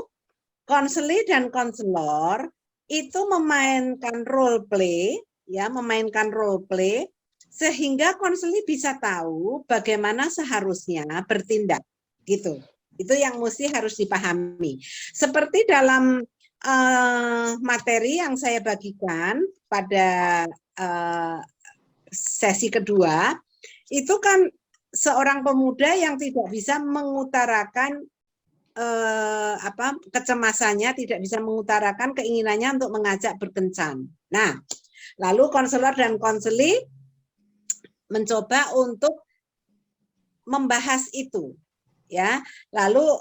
konseli dan konselor itu memainkan role play, ya, memainkan role play sehingga konseli bisa tahu bagaimana seharusnya bertindak, gitu. Itu yang mesti harus dipahami. Seperti dalam materi yang saya bagikan pada sesi kedua, itu kan seorang pemuda yang tidak bisa mengutarakan kecemasannya, tidak bisa mengutarakan keinginannya untuk mengajak berkencan. Nah, lalu konselor dan konseli mencoba untuk membahas itu, ya. Lalu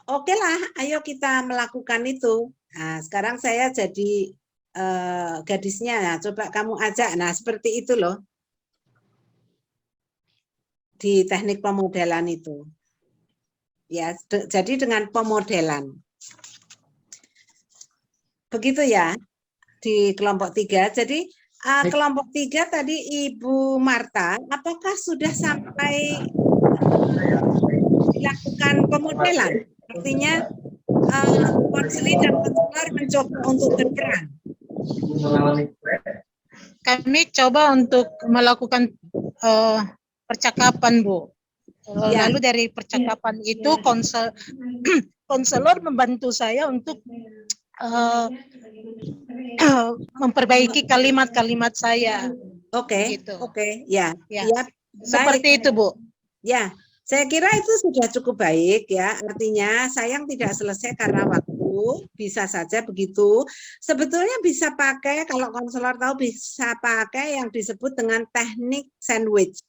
oke lah, ayo kita melakukan itu. Nah, sekarang saya jadi gadisnya, nah, coba kamu ajak. Nah, seperti itu loh di teknik pemodelan itu, ya. Jadi dengan pemodelan begitu ya di kelompok 3. Jadi kelompok 3 tadi Ibu Marta, apakah sudah sampai dilakukan pemodelan? Artinya konseli dan konselor mencoba untuk berperan. Kami coba untuk melakukan percakapan, Bu. Lalu dari percakapan itu konselor membantu saya untuk memperbaiki kalimat-kalimat saya. Oke, gitu. Oke, ya. Seperti itu, Bu. Ya, saya kira itu sudah cukup baik, ya. Artinya sayang tidak selesai karena waktu. Bisa saja begitu. Sebetulnya bisa pakai, kalau konselor tahu, bisa pakai yang disebut dengan teknik sandwich.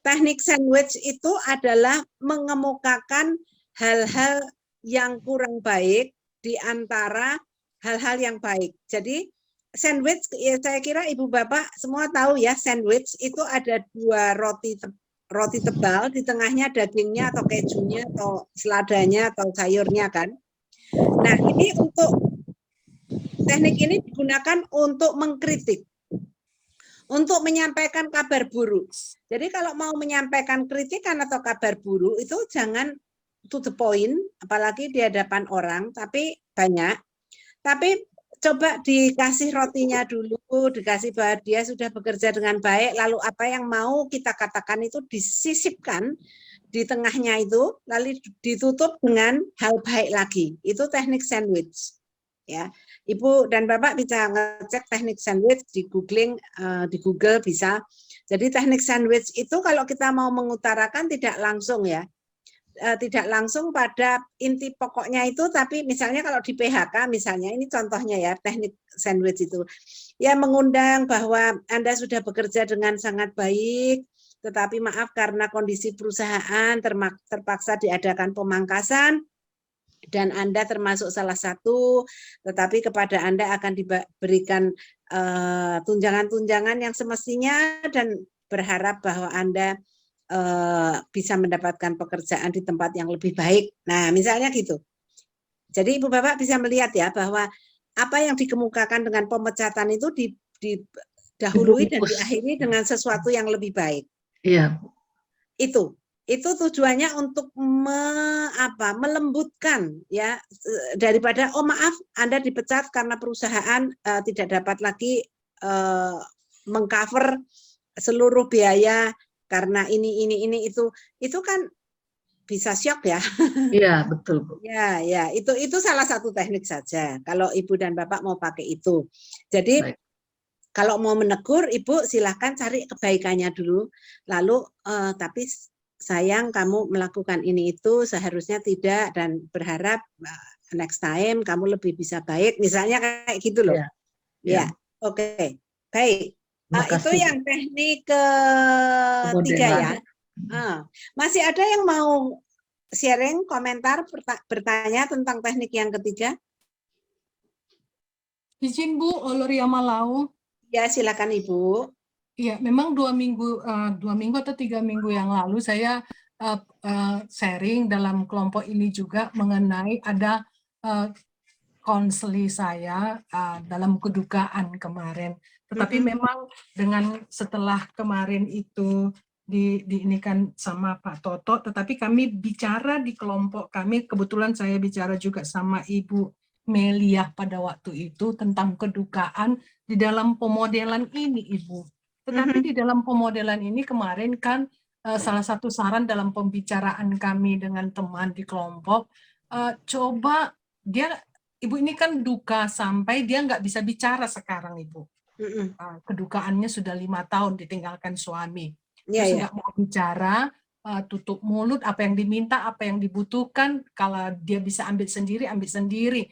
Teknik sandwich itu adalah mengemukakan hal-hal yang kurang baik di antara hal-hal yang baik. Jadi sandwich, ya saya kira Ibu Bapak semua tahu ya, sandwich itu ada 2 roti tebal, di tengahnya dagingnya atau kejunya atau seladanya atau sayurnya kan. Nah, ini untuk teknik ini digunakan untuk mengkritik, untuk menyampaikan kabar buruk. Jadi kalau mau menyampaikan kritikan atau kabar buruk itu jangan to the point, apalagi di hadapan orang, tapi banyak. Tapi coba dikasih rotinya dulu, dikasih bahwa dia sudah bekerja dengan baik, lalu apa yang mau kita katakan itu disisipkan di tengahnya itu, lalu ditutup dengan hal baik lagi. Itu teknik sandwich. Ya, Ibu dan Bapak bisa ngecek teknik sandwich di Google bisa. Jadi teknik sandwich itu kalau kita mau mengutarakan tidak langsung ya, tidak langsung pada inti pokoknya itu, tapi misalnya kalau di PHK misalnya, ini contohnya ya teknik sandwich itu, ya mengundang bahwa Anda sudah bekerja dengan sangat baik, tetapi maaf karena kondisi perusahaan terpaksa diadakan pemangkasan, dan Anda termasuk salah satu, tetapi kepada Anda akan diberikan tunjangan-tunjangan yang semestinya, dan berharap bahwa Anda bisa mendapatkan pekerjaan di tempat yang lebih baik. Nah, misalnya gitu. Jadi Ibu Bapak bisa melihat ya, bahwa apa yang dikemukakan dengan pemecatan itu didahului dan diakhiri dengan sesuatu yang lebih baik. Iya. Itu tujuannya untuk melembutkan ya, daripada oh maaf Anda dipecat karena perusahaan tidak dapat lagi mengcover seluruh biaya karena ini itu kan bisa syok ya. Iya, betul, Bu. Ya, itu salah satu teknik saja. Kalau Ibu dan Bapak mau pakai itu. Jadi Baik. kalau mau menegur, Ibu silahkan cari kebaikannya dulu. Lalu, tapi sayang kamu melakukan ini itu seharusnya tidak dan berharap next time kamu lebih bisa baik. Misalnya kayak gitu loh. Ya. Oke. Baik. Itu Makasih, yang teknik ketiga ya. Masih ada yang mau sharing, komentar, bertanya tentang teknik yang ketiga? Izin Bu, Oloria Malau. Ya, silakan Ibu. Iya, memang 2 minggu atau 3 minggu yang lalu saya sharing dalam kelompok ini juga mengenai ada konseli saya dalam kedukaan kemarin. Tetapi memang dengan setelah kemarin itu diinikan sama Pak Toto, tetapi kami bicara di kelompok kami, kebetulan saya bicara juga sama Ibu Melia pada waktu itu tentang kedukaan di dalam pemodelan ini, Ibu. Tetapi di dalam pemodelan ini kemarin kan salah satu saran dalam pembicaraan kami dengan teman di kelompok, coba Ibu ini kan duka sampai dia nggak bisa bicara sekarang, Ibu. Kedukaannya sudah 5 tahun ditinggalkan suami. Terus nggak mau bicara, tutup mulut, apa yang diminta, apa yang dibutuhkan, kalau dia bisa ambil sendiri, ambil sendiri.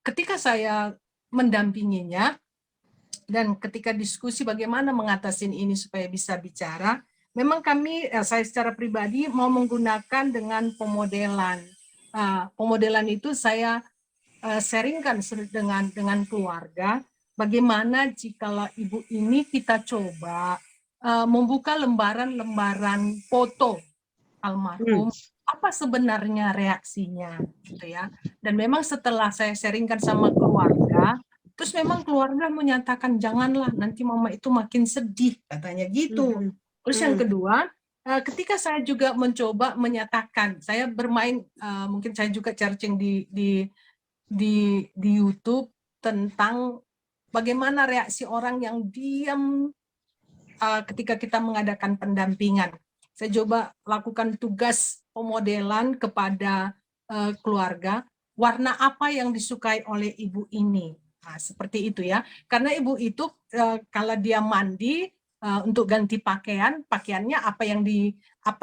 Ketika saya mendampinginya, dan ketika diskusi bagaimana mengatasi ini supaya bisa bicara, memang saya secara pribadi mau menggunakan dengan pemodelan. Pemodelan itu saya sharingkan dengan keluarga, bagaimana jika ibu ini kita coba membuka lembaran-lembaran foto almarhum, apa sebenarnya reaksinya, gitu ya. Dan memang setelah saya sharingkan sama keluarga, terus memang keluarga menyatakan janganlah nanti mama itu makin sedih, katanya gitu. Terus yang kedua, ketika saya juga mencoba menyatakan, saya bermain, mungkin saya juga searching di YouTube tentang bagaimana reaksi orang yang diam ketika kita mengadakan pendampingan. Saya coba lakukan tugas pemodelan kepada keluarga, warna apa yang disukai oleh ibu ini. Nah, seperti itu ya. Karena ibu itu kalau dia mandi untuk ganti pakaiannya apa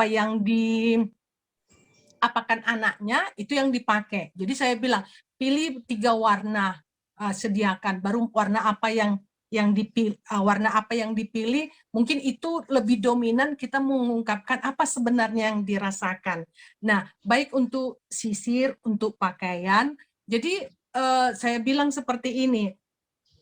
yang diapakan anaknya itu yang dipakai. Jadi saya bilang pilih 3 warna, sediakan, baru warna apa yang dipilih, mungkin itu lebih dominan kita mengungkapkan apa sebenarnya yang dirasakan. Nah, baik untuk sisir, untuk pakaian. Jadi saya bilang seperti ini.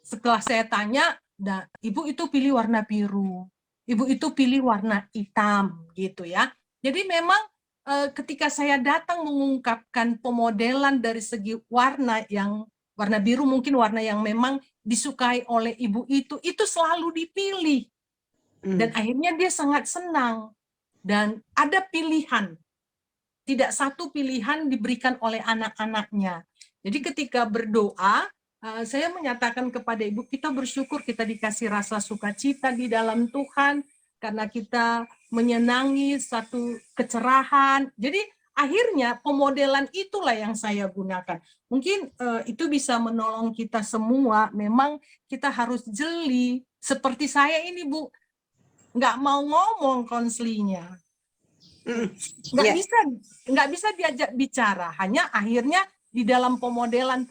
Setelah saya tanya, nah, ibu itu pilih warna biru, ibu itu pilih warna hitam, gitu ya. Jadi memang ketika saya datang mengungkapkan pemodelan dari segi warna biru mungkin warna yang memang disukai oleh ibu itu selalu dipilih. Dan akhirnya dia sangat senang. Dan ada pilihan. Tidak satu pilihan diberikan oleh anak-anaknya. Jadi ketika berdoa, saya menyatakan kepada ibu, kita bersyukur kita dikasih rasa sukacita di dalam Tuhan, karena kita menyenangi satu kecerahan. Jadi akhirnya pemodelan itulah yang saya gunakan. Mungkin itu bisa menolong kita semua. Memang kita harus jeli. Seperti saya ini, Bu, nggak mau ngomong konselinya. Nggak bisa diajak bicara. Hanya akhirnya di dalam pemodelan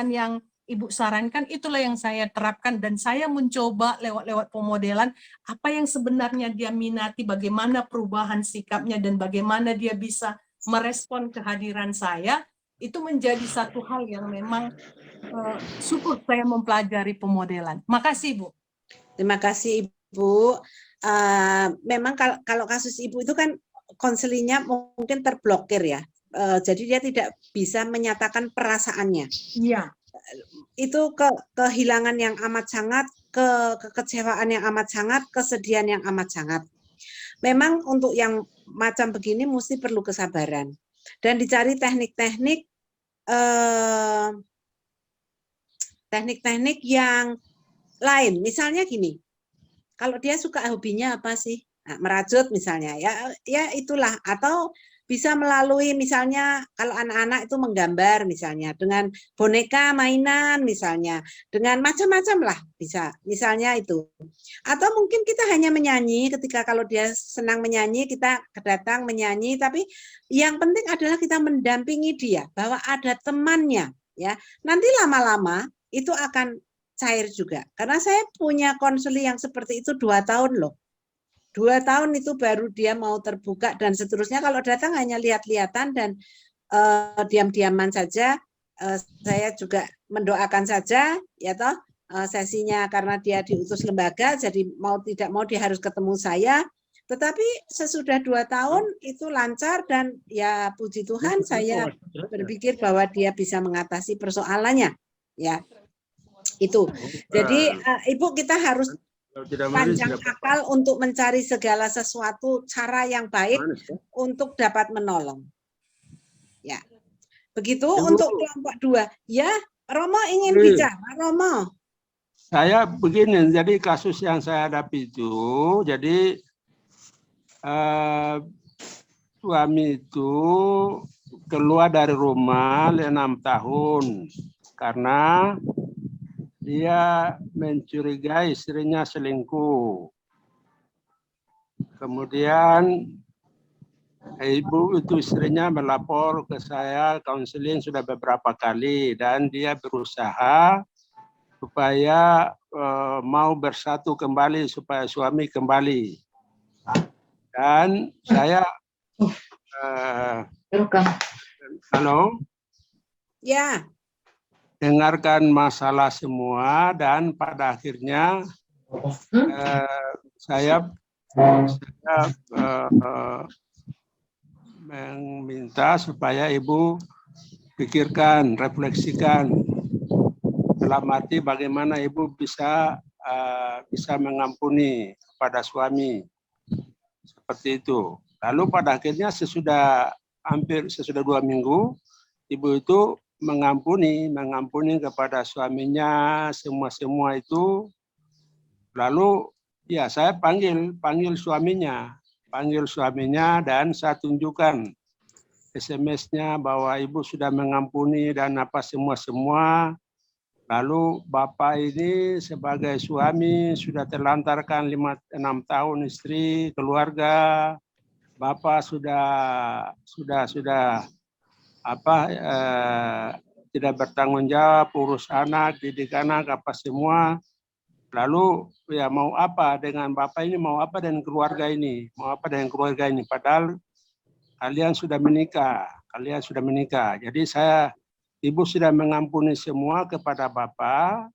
yang Ibu sarankan, itulah yang saya terapkan, dan saya mencoba lewat pemodelan apa yang sebenarnya dia minati, bagaimana perubahan sikapnya, dan bagaimana dia bisa merespon kehadiran saya. Itu menjadi satu hal yang memang syukur saya mempelajari pemodelan. Makasih, Bu. Terima kasih, Ibu. Memang kalau kasus Ibu itu kan konselinya mungkin terblokir ya. Jadi dia tidak bisa menyatakan perasaannya. Iya. Itu kehilangan yang amat sangat, kekecewaan yang amat sangat, kesedihan yang amat sangat. Memang untuk yang macam begini mesti perlu kesabaran dan dicari teknik-teknik yang lain. Misalnya gini, kalau dia suka hobinya apa sih? Nah, merajut misalnya, ya itulah. Atau bisa melalui misalnya kalau anak-anak itu menggambar misalnya dengan boneka mainan misalnya, dengan macam-macam lah bisa, misalnya itu. Atau mungkin kita hanya menyanyi ketika kalau dia senang menyanyi, kita datang menyanyi, tapi yang penting adalah kita mendampingi dia, bahwa ada temannya. Ya, nanti lama-lama itu akan cair juga. Karena saya punya konseli yang seperti itu 2 tahun loh. 2 tahun itu baru dia mau terbuka dan seterusnya. Kalau datang hanya lihat-lihatan dan diam-diaman saja, saya juga mendoakan saja, ya toh, sesinya karena dia diutus lembaga, jadi mau tidak mau dia harus ketemu saya. Tetapi sesudah 2 tahun itu lancar dan ya puji Tuhan saya berpikir bahwa dia bisa mengatasi persoalannya, ya itu. Jadi Ibu kita harus panjang akal untuk mencari segala sesuatu cara yang baik untuk dapat menolong. Ya, begitu untuk kelompok 2. Ya, Romo ingin bicara, Romo. Saya begini, jadi kasus yang saya hadapi itu, jadi suami itu keluar dari rumah 6 tahun karena dia mencurigai istrinya selingkuh. Kemudian ibu itu istrinya melapor ke saya, konseling sudah beberapa kali, dan dia berusaha supaya mau bersatu kembali, supaya suami kembali. Dan saya halo? Ya. Dengarkan masalah semua dan pada akhirnya saya meminta supaya Ibu pikirkan, refleksikan dalam arti bagaimana Ibu bisa mengampuni kepada suami seperti itu. Lalu pada akhirnya sesudah 2 minggu Ibu itu mengampuni kepada suaminya semua itu. Lalu ya saya panggil suaminya dan saya tunjukkan SMS-nya bahwa Ibu sudah mengampuni dan apa semua. Lalu Bapak ini sebagai suami sudah terlantarkan 6 tahun istri, keluarga. Bapak sudah tidak bertanggung jawab urus anak, didik anak, apa semua. Lalu ya mau apa dengan Bapak ini, mau apa dengan keluarga ini, padahal kalian sudah menikah. Jadi Ibu sudah mengampuni semua kepada Bapak.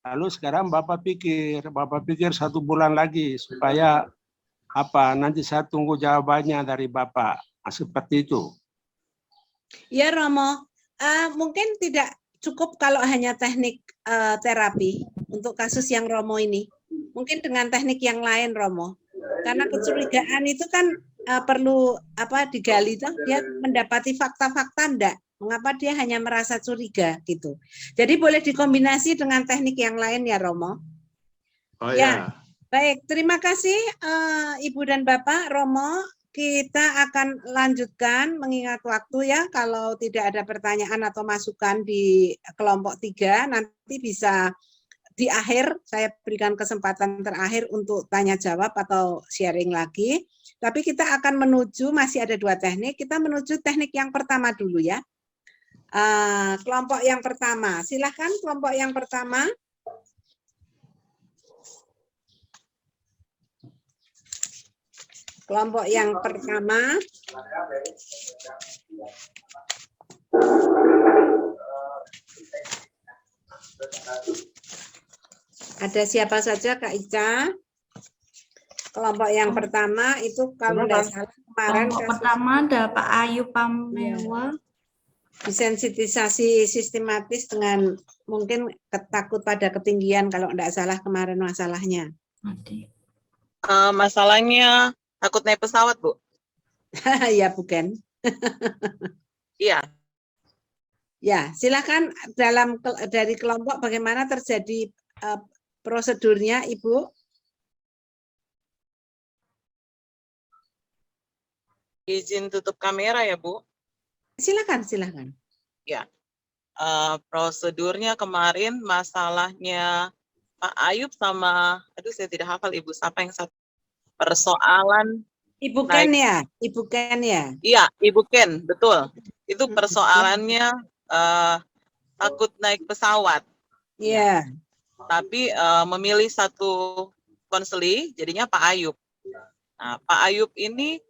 Lalu sekarang Bapak pikir 1 bulan lagi supaya nanti saya tunggu jawabannya dari Bapak. Seperti itu. Ya Romo, mungkin tidak cukup kalau hanya teknik terapi untuk kasus yang Romo ini. Mungkin dengan teknik yang lain Romo. Karena kecurigaan itu kan perlu digali toh, dia mendapati fakta-fakta enggak. Mengapa dia hanya merasa curiga gitu. Jadi boleh dikombinasi dengan teknik yang lain ya Romo. Oh ya. Baik, terima kasih Ibu dan Bapak. Romo, kita akan lanjutkan mengingat waktu ya. Kalau tidak ada pertanyaan atau masukan di kelompok 3, nanti bisa di akhir saya berikan kesempatan terakhir untuk tanya jawab atau sharing lagi. Tapi kita akan menuju, masih ada 2 teknik, kita menuju teknik yang pertama dulu ya. Kelompok yang pertama, silahkan kelompok yang pertama. Kelompok yang pertama. Ada siapa saja Kak Ica? Kelompok yang pertama itu kalau tidak salah kemarin. Kelompok pertama ada Pak Ayu Pamewa. Desensitisasi sistematis dengan mungkin takut pada ketinggian kalau tidak salah kemarin masalahnya. Masalahnya takut naik pesawat, Bu. Ya, bukan. Iya. Ya, silakan dari kelompok bagaimana terjadi prosedurnya, Ibu? Izin tutup kamera ya, Bu. Silakan, silakan. Ya, prosedurnya kemarin masalahnya Pak Ayub sama, aduh saya tidak hafal Ibu, siapa yang satu persoalan Ibu naik. Ken ya, Ibu Ken ya. Iya, Ibu Ken, betul. Itu persoalannya takut naik pesawat. Iya. Tapi memilih satu konseli, jadinya Pak Ayub. Nah, Pak Ayub ini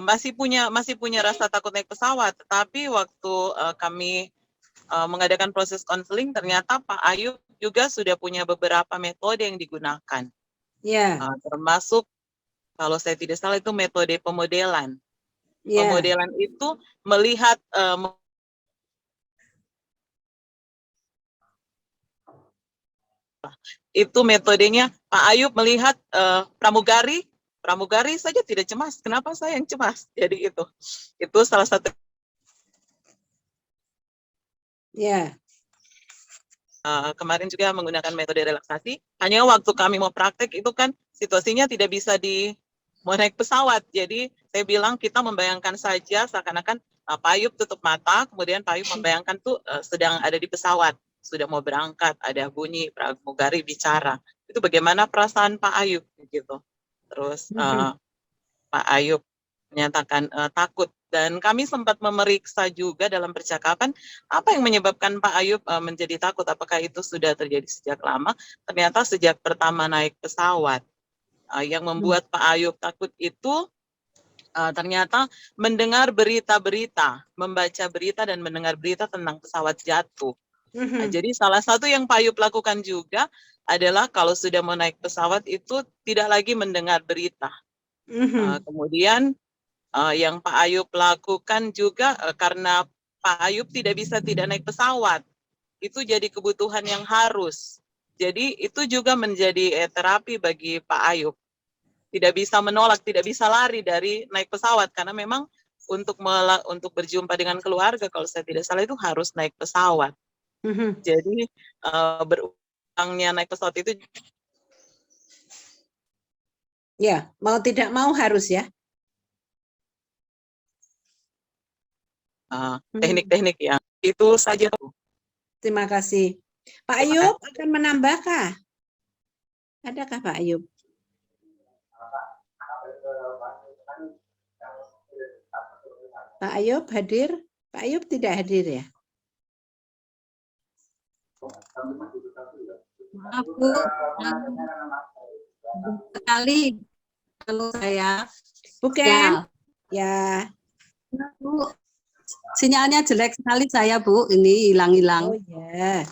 masih punya rasa takut naik pesawat, tetapi waktu kami mengadakan proses konseling, ternyata Pak Ayub juga sudah punya beberapa metode yang digunakan. Ya. Termasuk, kalau saya tidak salah itu metode pemodelan. Ya. Pemodelan itu melihat itu metodenya Pak Ayub melihat pramugari saja tidak cemas. Kenapa saya yang cemas? Jadi itu salah satu. Ya. Kemarin juga menggunakan metode relaksasi. Hanya waktu kami mau praktek itu kan situasinya tidak bisa mau naik pesawat. Jadi saya bilang kita membayangkan saja seakan-akan Pak Ayub tutup mata, kemudian Pak Ayub membayangkan tuh sedang ada di pesawat, sudah mau berangkat, ada bunyi pramugari bicara. Itu bagaimana perasaan Pak Ayub gitu. Terus Pak Ayub menyatakan takut, dan kami sempat memeriksa juga dalam percakapan apa yang menyebabkan Pak Ayub menjadi takut, apakah itu sudah terjadi sejak lama. Ternyata sejak pertama naik pesawat. Yang membuat Pak Ayub takut itu ternyata mendengar berita-berita, membaca berita dan mendengar berita tentang pesawat jatuh. Jadi salah satu yang Pak Ayub lakukan juga adalah kalau sudah mau naik pesawat itu tidak lagi mendengar berita. Kemudian yang Pak Ayub lakukan juga karena Pak Ayub tidak bisa tidak naik pesawat, itu jadi kebutuhan yang harus. Jadi itu juga menjadi terapi bagi Pak Ayub. Tidak bisa menolak, tidak bisa lari dari naik pesawat, karena memang untuk berjumpa dengan keluarga, kalau saya tidak salah itu harus naik pesawat. Jadi berulangnya naik pesawat itu. Ya, mau tidak mau harus ya. Teknik-teknik yang itu saja. Terima kasih. Pak Ayub akan menambahkah? Adakah Pak Ayub? Pak Ayub hadir? Pak Ayub tidak hadir ya? Maaf Bu, sekali kalau saya. Bukan? Ya. Bu, sinyalnya jelek sekali saya Bu, ini hilang-hilang. Oh ya.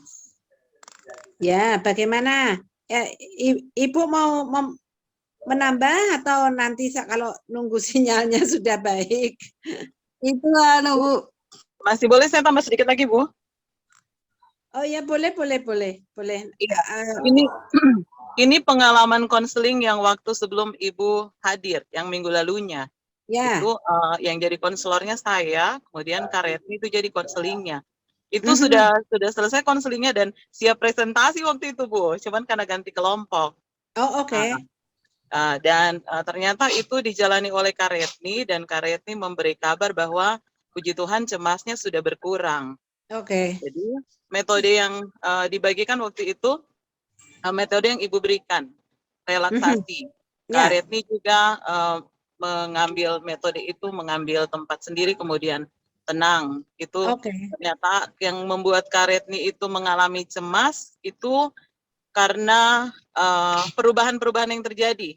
Ya, bagaimana? Ya, Ibu mau menambah atau nanti kalau nunggu sinyalnya sudah baik? Itu Bu. Masih boleh saya tambah sedikit lagi, Bu? Oh ya, boleh. Iya. Ini pengalaman konseling yang waktu sebelum Ibu hadir, yang minggu lalunya. Ya. Itu yang jadi konselornya saya, kemudian Kak Retni itu jadi konselingnya. Itu sudah selesai konselingnya dan siap presentasi waktu itu, Bu. Cuman karena ganti kelompok. Oh, oke. Dan ternyata itu dijalani oleh Kak Retni, dan Kak Retni memberi kabar bahwa puji Tuhan cemasnya sudah berkurang. Oke. Jadi metode yang dibagikan waktu itu, metode yang Ibu berikan, relaksasi. Kak Retni juga mengambil metode itu, mengambil tempat sendiri, kemudian tenang. Itu ternyata yang membuat Kak Retni itu mengalami cemas, itu karena perubahan-perubahan yang terjadi.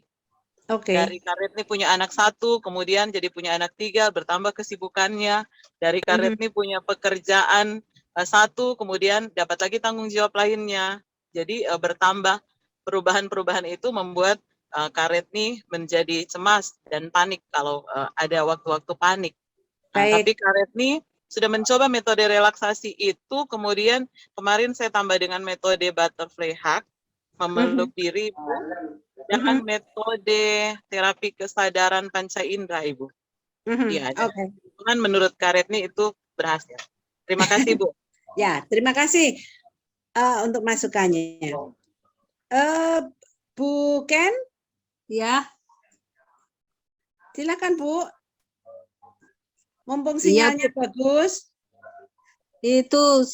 Dari Kak Retni punya anak 1, kemudian jadi punya anak 3, bertambah kesibukannya. Dari Kak Retni punya pekerjaan 1, kemudian dapat lagi tanggung jawab lainnya. Jadi bertambah perubahan-perubahan itu membuat Kak Retni menjadi cemas dan panik kalau ada waktu-waktu panik. Tapi Kak Retni sudah mencoba metode relaksasi itu, kemudian kemarin saya tambah dengan metode butterfly hug, memeluk diri, Bu, dan metode terapi kesadaran panca indera, Ibu. Iya, dan menurut Kak Retni itu berhasil. Terima kasih, Bu. Ya, terima kasih untuk masukannya. Bu Ken, Ya, silakan Bu. Mumpung iya sinyalnya Bu. bagus. Itu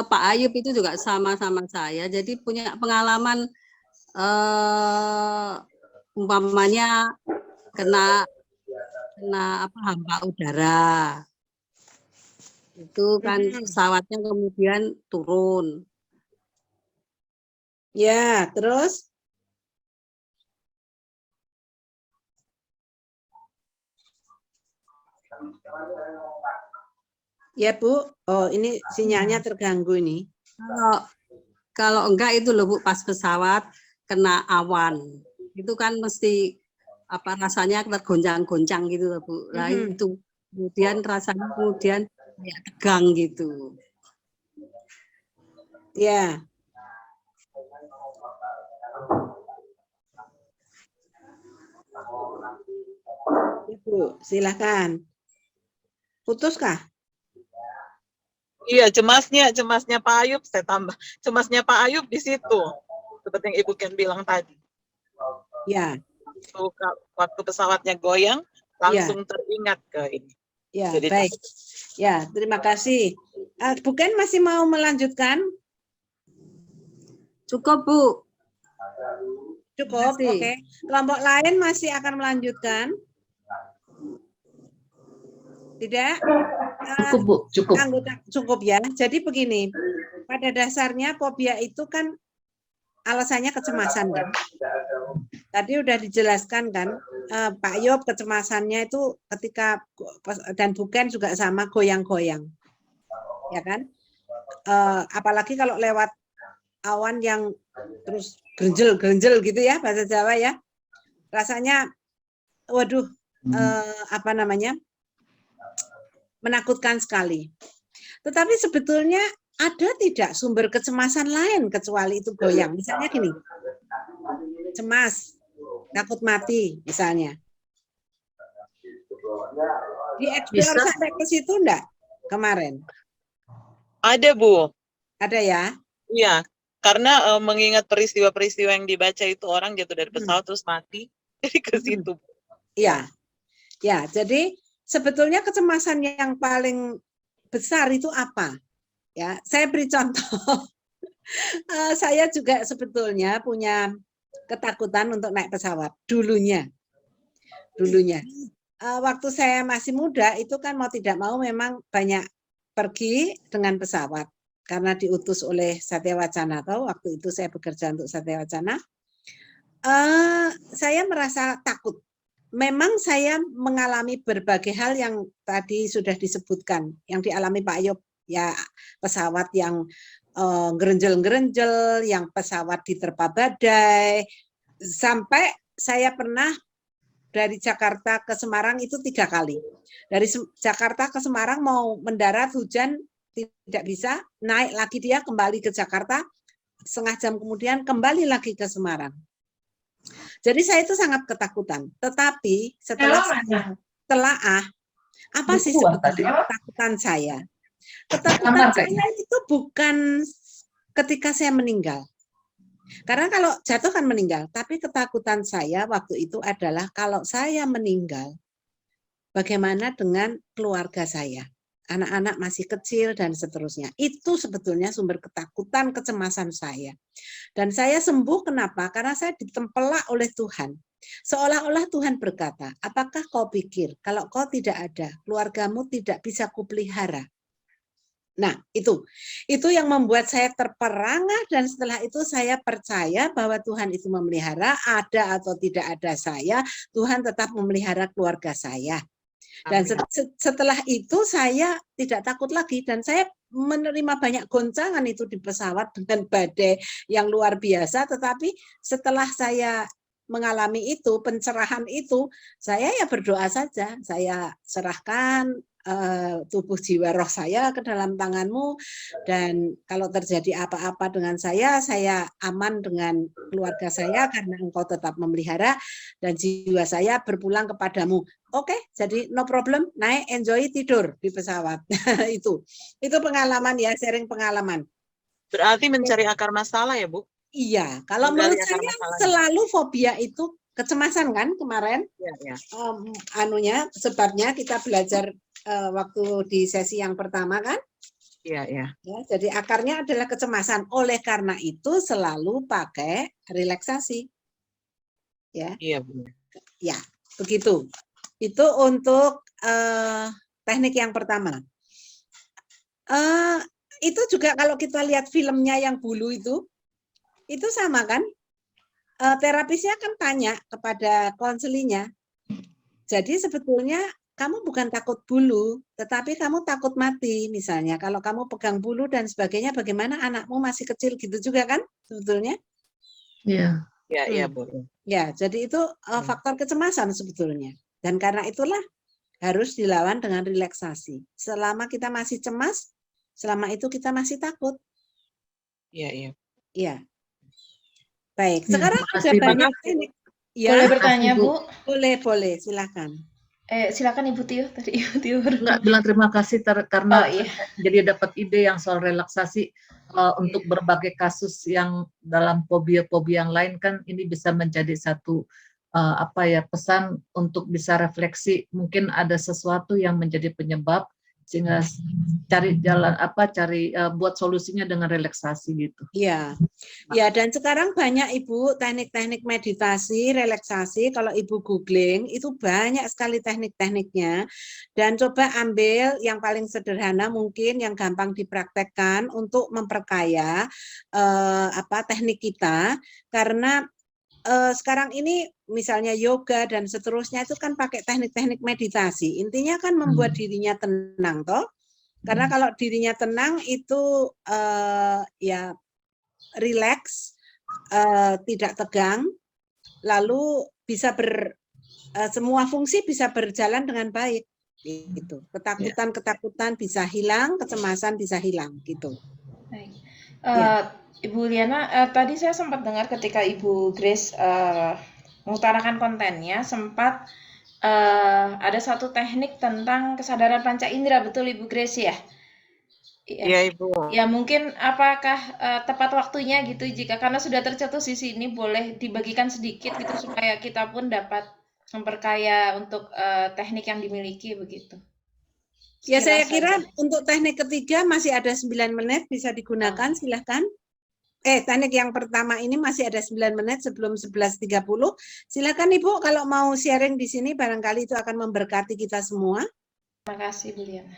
Pak Ayub itu juga sama-sama saya. Jadi punya pengalaman umpamanya kena apa hampa udara. Itu kan pesawatnya kemudian turun. Ya, terus? Ya Bu, oh ini sinyalnya terganggu ini. Kalau enggak itu loh Bu, pas pesawat kena awan. Itu kan mesti apa rasanya tergoncang-goncang gitu loh Bu. Nah itu kemudian rasanya kemudian kayak tegang gitu. Ya. Ibu, silakan. Putus kah? Iya, cemasnya Pak Ayub, saya tambah. Cemasnya Pak Ayub di situ. Seperti yang Ibu Ken bilang tadi. Ya. Waktu pesawatnya goyang, langsung teringat ke ini. Ya, jadi baik. Ya, terima kasih. Bu Ken masih mau melanjutkan? Cukup, Bu. Cukup, oke. Kelompok lain masih akan melanjutkan? Tidak? Cukup, Bu, cukup. Cukup ya. Jadi begini, pada dasarnya fobia itu kan alasannya kecemasan kan. Tadi udah dijelaskan kan, Pak Yop kecemasannya itu ketika, dan bukan juga sama goyang-goyang. Ya kan? Apalagi kalau lewat awan yang terus gerenjel gitu ya, bahasa Jawa ya. Rasanya, waduh, apa namanya, menakutkan sekali. Tetapi sebetulnya ada tidak sumber kecemasan lain kecuali itu goyang? Misalnya gini, cemas, takut mati misalnya. Dieksplor sampai ke situ enggak kemarin? Ada, Bu. Ada ya? Iya, karena mengingat peristiwa-peristiwa yang dibaca itu orang jatuh dari pesawat terus mati, jadi ke situ. Iya. Ya, jadi sebetulnya kecemasan yang paling besar itu apa? Ya, saya beri contoh. Saya juga sebetulnya punya ketakutan untuk naik pesawat dulunya. Waktu saya masih muda itu kan mau tidak mau memang banyak pergi dengan pesawat karena diutus oleh Satya Wacana. Waktu itu saya bekerja untuk Satya Wacana. Saya merasa takut. Memang saya mengalami berbagai hal yang tadi sudah disebutkan, yang dialami Pak Ayub, ya pesawat yang gerenjel-gerenjel, yang pesawat diterpa badai, sampai saya pernah dari Jakarta ke Semarang itu 3 kali. Dari Jakarta ke Semarang mau mendarat hujan tidak bisa, naik lagi dia kembali ke Jakarta, setengah jam kemudian kembali lagi ke Semarang. Jadi saya itu sangat ketakutan. Tetapi setelah saya telaah, apa sih sebetulnya ketakutan saya? Ketakutan saya itu bukan ketika saya meninggal. Karena kalau jatuh kan meninggal. Tapi ketakutan saya waktu itu adalah kalau saya meninggal, bagaimana dengan keluarga saya? Anak-anak masih kecil dan seterusnya. Itu sebetulnya sumber ketakutan, kecemasan saya. Dan saya sembuh kenapa? Karena saya ditempelak oleh Tuhan. Seolah-olah Tuhan berkata, apakah kau pikir kalau kau tidak ada, keluargamu tidak bisa kupelihara? Nah, itu yang membuat saya terperangah, dan setelah itu saya percaya bahwa Tuhan itu memelihara, ada atau tidak ada saya, Tuhan tetap memelihara keluarga saya. Dan setelah itu saya tidak takut lagi, dan saya menerima banyak goncangan itu di pesawat dengan badai yang luar biasa. Tetapi setelah saya mengalami itu, pencerahan itu, saya ya berdoa saja. Saya serahkan tubuh jiwa roh saya ke dalam tanganmu, dan kalau terjadi apa-apa dengan saya aman dengan keluarga saya karena engkau tetap memelihara, dan jiwa saya berpulang kepadamu. Oke, jadi no problem, naik, enjoy, tidur di pesawat. Itu pengalaman ya, sharing pengalaman. Berarti mencari akar masalah ya, Bu? Iya, kalau menurut Menggali akar saya masalahnya. selalu fobia itu kecemasan kan kemarin. Ya. Anunya sebabnya kita belajar waktu di sesi yang pertama kan. Iya. Ya, jadi akarnya adalah kecemasan. Oleh karena itu selalu pakai relaksasi. Ya. Iya, benar. Ya, begitu. Itu untuk teknik yang pertama. Itu juga kalau kita lihat filmnya yang Bulu itu sama kan? Terapisnya kan tanya kepada konselinya. Jadi sebetulnya kamu bukan takut bulu, tetapi kamu takut mati misalnya. Kalau kamu pegang bulu dan sebagainya, bagaimana anakmu masih kecil gitu juga kan sebetulnya? Iya. Iya, Bu. Ya, jadi itu faktor kecemasan sebetulnya. Dan karena itulah harus dilawan dengan relaksasi. Selama kita masih cemas, selama itu kita masih takut. Iya. Iya. Baik, Ya, sekarang makasih ada banyak banyak. teknik. Ya, Boleh bertanya, Bu. Bu? boleh, silakan. Silakan Ibu Tio, tadi Ibu Tio baru. Enggak, bilang terima kasih karena iya. jadi dapat ide yang soal relaksasi untuk berbagai kasus yang dalam fobia-fobia yang lain kan ini bisa menjadi satu pesan untuk bisa refleksi, mungkin ada sesuatu yang menjadi penyebab sehingga cari jalan buat solusinya dengan relaksasi gitu. Iya. Ya, dan sekarang banyak Ibu teknik-teknik meditasi, relaksasi. Kalau Ibu googling itu banyak sekali teknik-tekniknya. Dan coba ambil yang paling sederhana mungkin yang gampang dipraktekkan untuk memperkaya teknik kita, karena sekarang ini misalnya yoga dan seterusnya itu kan pakai teknik-teknik meditasi. Intinya kan membuat dirinya tenang toh. Karena kalau dirinya tenang itu ya rileks, tidak tegang, lalu bisa semua fungsi bisa berjalan dengan baik. Gitu. Ketakutan bisa hilang, kecemasan bisa hilang gitu. Baik. Ibu Liana, tadi saya sempat dengar ketika Ibu Grace mengutarakan kontennya, sempat ada satu teknik tentang kesadaran panca indera, betul Ibu Grace ya? Iya, Ibu. Ya mungkin apakah tepat waktunya gitu, jika karena sudah tercetus di sini, boleh dibagikan sedikit gitu supaya kita pun dapat memperkaya untuk teknik yang dimiliki begitu. Ya, saya kira untuk teknik ketiga masih ada 9 menit bisa digunakan, silahkan. Teknik yang pertama ini masih ada 9 menit sebelum 11.30. Silakan Ibu kalau mau sharing di sini, barangkali itu akan memberkati kita semua. Terima kasih Bu Liana.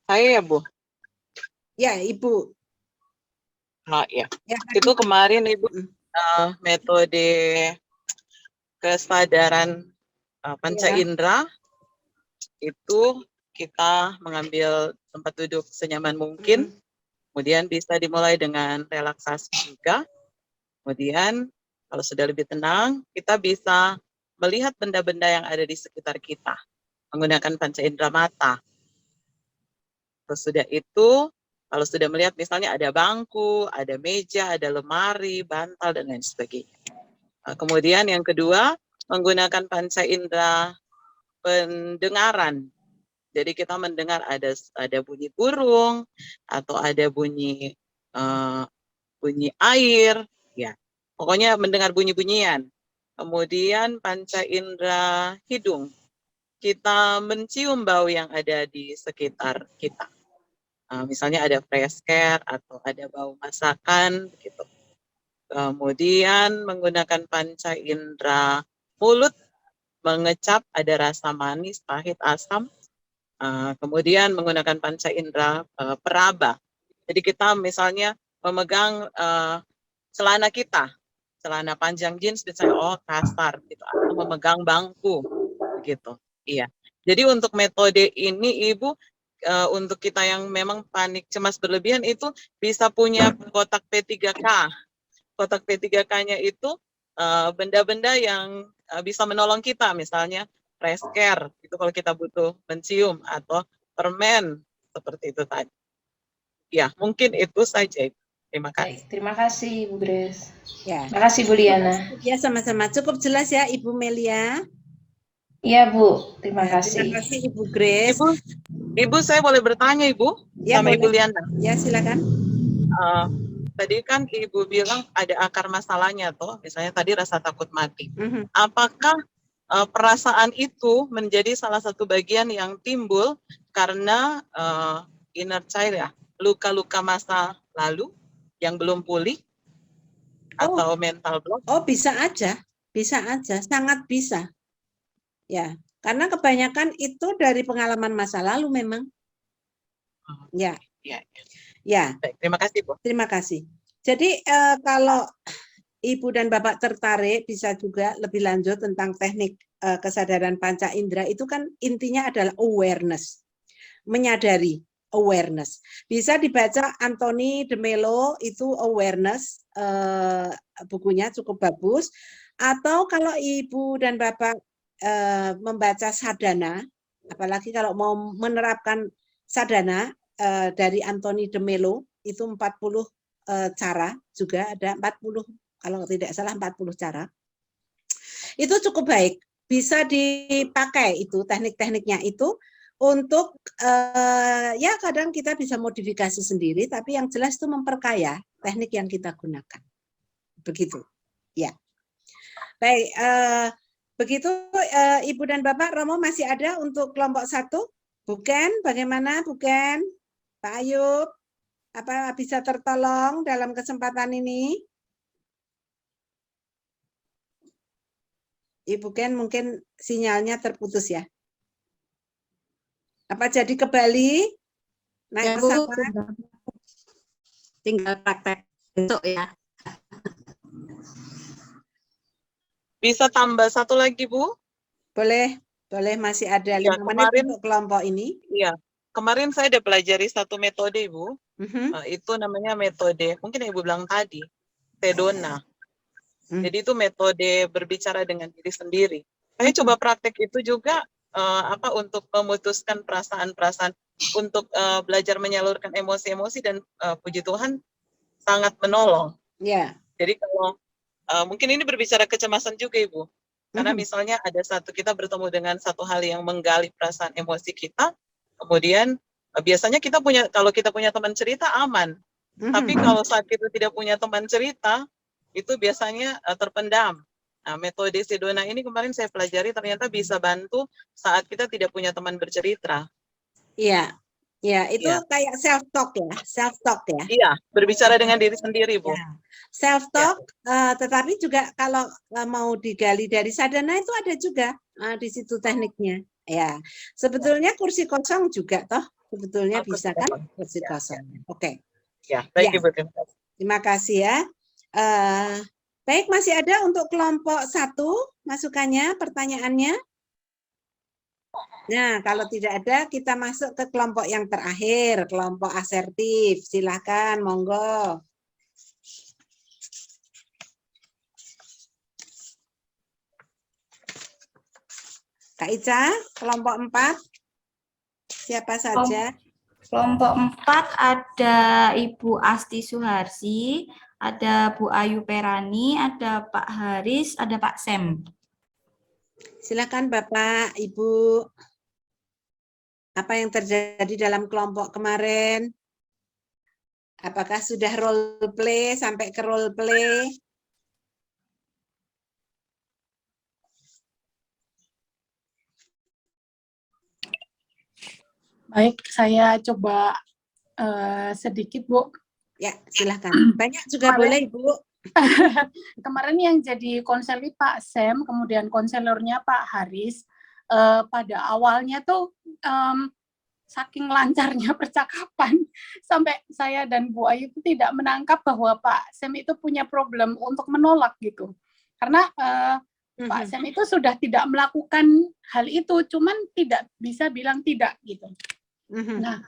Saya ya Bu? Ya Ibu. Ya. Itu kemarin Ibu metode kesadaran panca indera itu kita mengambil tempat duduk senyaman mungkin. Kemudian bisa dimulai dengan relaksasi juga. Kemudian kalau sudah lebih tenang, kita bisa melihat benda-benda yang ada di sekitar kita menggunakan panca indera mata. Terus sudah itu, kalau sudah melihat misalnya ada bangku, ada meja, ada lemari, bantal, dan lain sebagainya. Kemudian yang kedua, menggunakan panca indera pendengaran. Jadi kita mendengar ada bunyi burung atau ada bunyi air, ya. Pokoknya mendengar bunyi-bunyian. Kemudian panca indera hidung, kita mencium bau yang ada di sekitar kita. Misalnya ada fresh care atau ada bau masakan, gitu. Kemudian menggunakan panca indera mulut, mengecap ada rasa manis, pahit, asam. Kemudian menggunakan panca indera peraba. Jadi kita misalnya memegang celana kita, celana panjang jeans misalnya, kasar gitu, atau memegang bangku gitu. Iya. Jadi untuk metode ini Ibu, untuk kita yang memang panik cemas berlebihan itu bisa punya kotak P3K. Kotak P3K-nya itu benda-benda yang bisa menolong kita, misalnya fresh care, itu kalau kita butuh mencium, atau permen, seperti itu tadi. Ya, mungkin itu saja. Terima kasih. Baik, terima kasih Bu Grace. Ya. Terima kasih Bu Liana. Ya, sama-sama. Cukup jelas ya Ibu Melia? Iya Bu, terima kasih. Terima kasih Ibu Grace. Ibu saya boleh bertanya Ibu? Ya, sama boleh. Ibu Liana? Ya, silakan. tadi kan Ibu bilang ada akar masalahnya toh, misalnya tadi rasa takut mati. Apakah perasaan itu menjadi salah satu bagian yang timbul karena inner child ya, luka-luka masa lalu yang belum pulih atau mental block? Oh, bisa aja, sangat bisa. Ya, karena kebanyakan itu dari pengalaman masa lalu memang. Ya. Ya. Baik, terima kasih, Bu. Terima kasih. Jadi kalau Ibu dan Bapak tertarik, bisa juga lebih lanjut tentang teknik kesadaran panca indera, itu kan intinya adalah awareness, menyadari, awareness. Bisa dibaca Anthony de Mello, itu awareness, bukunya cukup bagus. Atau kalau Ibu dan Bapak membaca sadhana, apalagi kalau mau menerapkan sadhana dari Anthony de Mello, itu 40 cara juga, ada 40, kalau tidak salah 40 cara. Itu cukup baik, bisa dipakai itu teknik-tekniknya itu untuk ya kadang kita bisa modifikasi sendiri, tapi yang jelas itu memperkaya teknik yang kita gunakan. Begitu. Ya. Baik, begitu Ibu dan Bapak. Romo masih ada untuk kelompok 1? Bukan, bagaimana Bukan? Pak Ayub, apa bisa tertolong dalam kesempatan ini? Ibu Ken mungkin sinyalnya terputus ya. Apa jadi ke Bali? Naik pesawat? Tinggal praktek besok ya. Bisa tambah satu lagi, Bu? Boleh, boleh, masih ada 5 menit untuk kelompok ini. Iya, kemarin saya ada pelajari satu metode, Ibu. Itu namanya metode, mungkin Ibu bilang tadi, Sedona. Jadi itu metode berbicara dengan diri sendiri. Saya coba praktek itu juga untuk memutuskan perasaan-perasaan, untuk belajar menyalurkan emosi-emosi, dan puji Tuhan sangat menolong. Yeah. Jadi kalau mungkin ini berbicara kecemasan juga, Ibu. Karena misalnya ada kita bertemu dengan satu hal yang menggali perasaan emosi kita, kemudian biasanya kalau kita punya teman cerita aman. Tapi kalau saat itu tidak punya teman cerita, itu biasanya terpendam. Nah, metode Sedona ini kemarin saya pelajari, ternyata bisa bantu saat kita tidak punya teman bercerita. Iya. Ya, itu kayak self-talk ya, self-talk ya. Iya, berbicara dengan diri sendiri, Bu. Ya. Self-talk, tetapi juga kalau mau digali dari sadhana itu ada juga di situ tekniknya. Ya, sebetulnya kursi kosong juga toh, sebetulnya bisa kan kursi kosong. Oke. Ya, baik Ya. Ibu. Terima kasih ya. Baik, masih ada untuk kelompok 1 masukannya, pertanyaannya? Nah, kalau tidak ada, kita masuk ke kelompok yang terakhir, kelompok asertif. Silakan, monggo. Kak Ica, kelompok 4. Siapa saja? Kelompok 4 ada Ibu Asti Suharsi, ada Bu Ayu Perani, ada Pak Haris, ada Pak Sem. Silakan Bapak, Ibu. Apa yang terjadi dalam kelompok kemarin? Apakah sudah role play sampai ke role play? Baik, saya coba sedikit, Bu. Ya, silahkan. Banyak juga boleh, Ibu. Kemarin yang jadi konselor Pak Sem, kemudian konselornya Pak Haris, pada awalnya tuh saking lancarnya percakapan, sampai saya dan Bu Ayu itu tidak menangkap bahwa Pak Sem itu punya problem untuk menolak gitu. Karena Pak Sem itu sudah tidak melakukan hal itu, cuman tidak bisa bilang tidak gitu. Nah,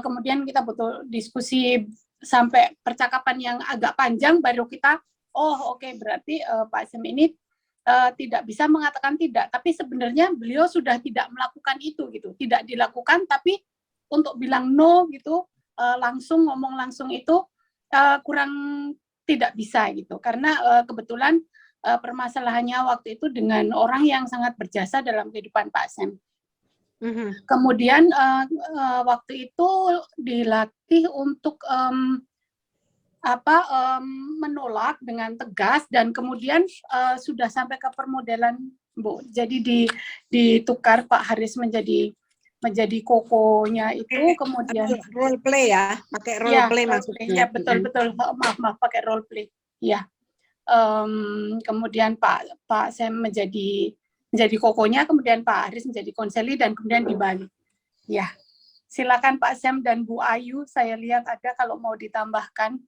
kemudian kita butuh diskusi sampai percakapan yang agak panjang, baru kita, oke, berarti Pak Sem ini tidak bisa mengatakan tidak, tapi sebenarnya beliau sudah tidak melakukan itu gitu, tidak dilakukan, tapi untuk bilang no gitu, langsung ngomong langsung itu kurang tidak bisa gitu, karena kebetulan permasalahannya waktu itu dengan orang yang sangat berjasa dalam kehidupan Pak Sem. Kemudian waktu itu dilatih untuk menolak dengan tegas dan kemudian sudah sampai ke permodelan, Bu. Jadi ditukar Pak Haris menjadi kokonya itu, kemudian role play ya, pakai role ya, play role maksudnya. play. Ya, betul. Maaf pakai role play. Ya. Kemudian Pak Sam menjadi kokonya, kemudian Pak Haris menjadi konseli dan kemudian dibalik. Ya. Silakan Pak Sam dan Bu Ayu, saya lihat ada kalau mau ditambahkan.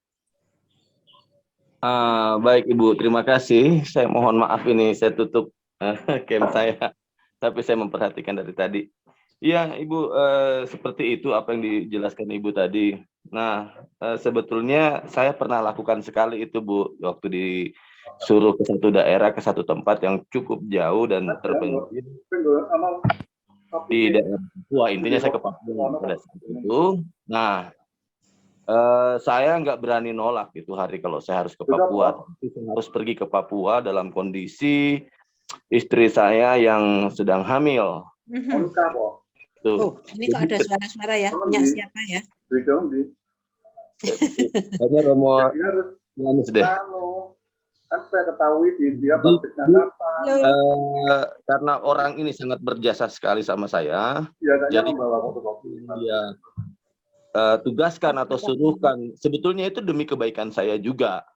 Baik Ibu, terima kasih. Saya mohon maaf ini saya tutup cam saya, tapi saya memperhatikan dari tadi. Iya Ibu, seperti itu apa yang dijelaskan Ibu tadi. Nah, sebetulnya saya pernah lakukan sekali itu Bu, waktu disuruh ke satu daerah, ke satu tempat yang cukup jauh dan terpencil di daerah Papua. Intinya saya ke Papua pada saat itu. Nah, saya nggak berani nolak itu hari kalau saya harus ke Papua. Saya harus pergi ke Papua dalam kondisi istri saya yang sedang hamil. Tuh. Ini kok ada suara-suara ya? Punya siapa ya? Hanya Romo Yohanes deh. Kan saya ketahui dia praktiknya apa. Karena orang ini sangat berjasa sekali sama saya. Jadi dia tugaskan atau suruhkan, sebetulnya itu demi kebaikan saya juga.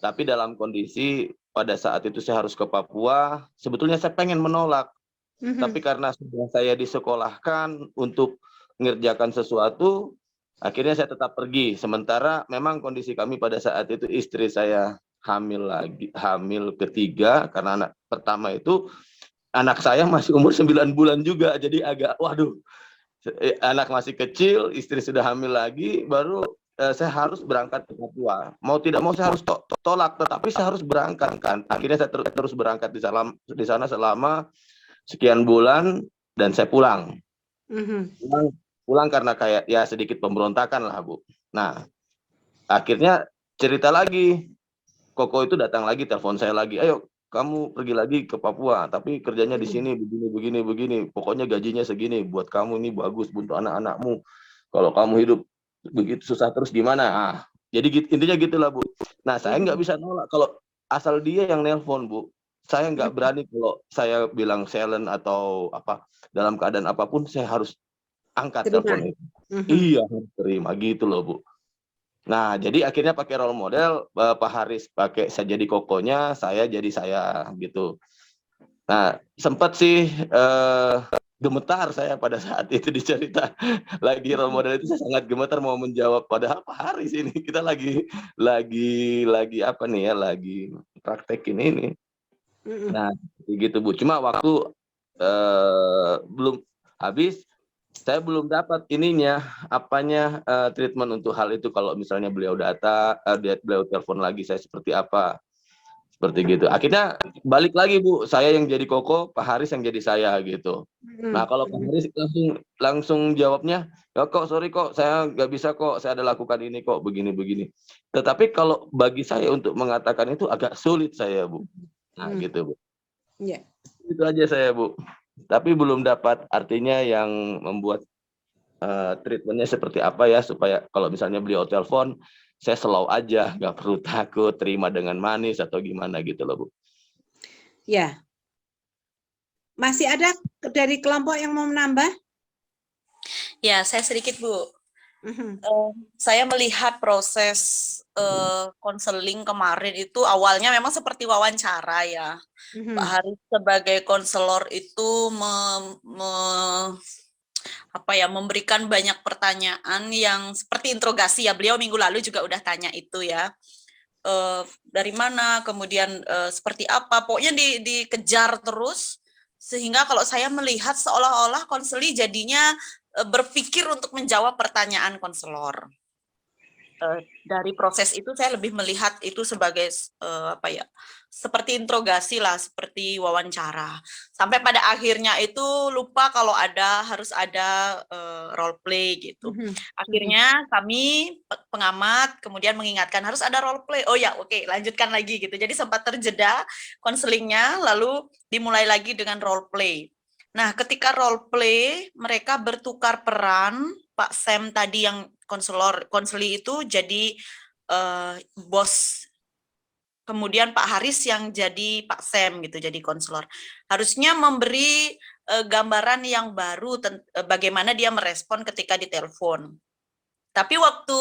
Tapi dalam kondisi pada saat itu saya harus ke Papua, sebetulnya saya pengen menolak. Tapi karena sudah saya disekolahkan untuk mengerjakan sesuatu, akhirnya saya tetap pergi. Sementara memang kondisi kami pada saat itu istri saya hamil ketiga, karena anak pertama itu anak saya masih umur 9 bulan juga, jadi agak waduh. Anak masih kecil, istri sudah hamil lagi, baru saya harus berangkat ke Papua. Mau tidak mau saya harus tolak, tetapi saya harus berangkat kan. Akhirnya saya terus berangkat di sana selama sekian bulan dan saya pulang. Pulang karena kayak ya sedikit pemberontakan lah Bu. Nah, akhirnya cerita lagi, Koko itu datang lagi, telepon saya lagi, ayo kamu pergi lagi ke Papua, tapi kerjanya di sini begini. Pokoknya gajinya segini, buat kamu ini bagus untuk anak-anakmu. Kalau kamu hidup begitu susah terus gimana? Jadi intinya gitulah Bu. Nah saya nggak bisa nolak kalau asal dia yang nelpon Bu. Saya nggak berani kalau saya bilang silent atau apa, dalam keadaan apapun saya harus angkat telepon itu. Iya harus terima gitu loh Bu. Nah, jadi akhirnya pakai role model, Pak Haris pakai saya jadi kokonya, saya jadi saya gitu. Nah, sempat sih gemetar saya pada saat itu dicerita lagi role model itu, saya sangat gemetar mau menjawab, padahal Pak Haris ini kita lagi apa nih ya, lagi praktekin ini. Nah, gitu Bu. Cuma waktu belum habis, saya belum dapat treatment untuk hal itu. Kalau misalnya beliau beliau telepon lagi saya seperti apa, seperti gitu. Akhirnya balik lagi Bu, saya yang jadi Koko, Pak Haris yang jadi saya gitu. Nah kalau Pak Haris langsung jawabnya, ya kok sorry kok, saya nggak bisa kok, saya ada lakukan ini kok, begini. Tetapi kalau bagi saya untuk mengatakan itu agak sulit saya Bu. Nah gitu Bu. Iya. Itu aja saya Bu. Tapi belum dapat artinya yang membuat treatmentnya seperti apa ya, supaya kalau misalnya beliau telepon saya slow aja, nggak perlu takut, terima dengan manis atau gimana gitu loh Bu. Ya. Masih ada dari kelompok yang mau menambah? Ya, saya sedikit Bu. Saya melihat proses konseling kemarin itu awalnya memang seperti wawancara ya. Pak Haris sebagai konselor itu memberikan banyak pertanyaan yang seperti interogasi ya. Beliau minggu lalu juga udah tanya itu ya. Dari mana, kemudian seperti apa, pokoknya dikejar terus, sehingga kalau saya melihat seolah-olah konseli jadinya berpikir untuk menjawab pertanyaan konselor. Dari proses itu saya lebih melihat itu sebagai seperti interogasi lah, seperti wawancara. Sampai pada akhirnya itu lupa kalau harus ada role play gitu. Akhirnya kami pengamat kemudian mengingatkan harus ada role play. Oh ya, oke, lanjutkan lagi gitu. Jadi sempat terjeda konselingnya, lalu dimulai lagi dengan role play. Nah, ketika role play mereka bertukar peran, Pak Sam tadi yang konseli itu jadi bos, kemudian Pak Haris yang jadi Pak Sam gitu, jadi konselor. Harusnya memberi gambaran yang baru bagaimana dia merespon ketika ditelepon. Tapi waktu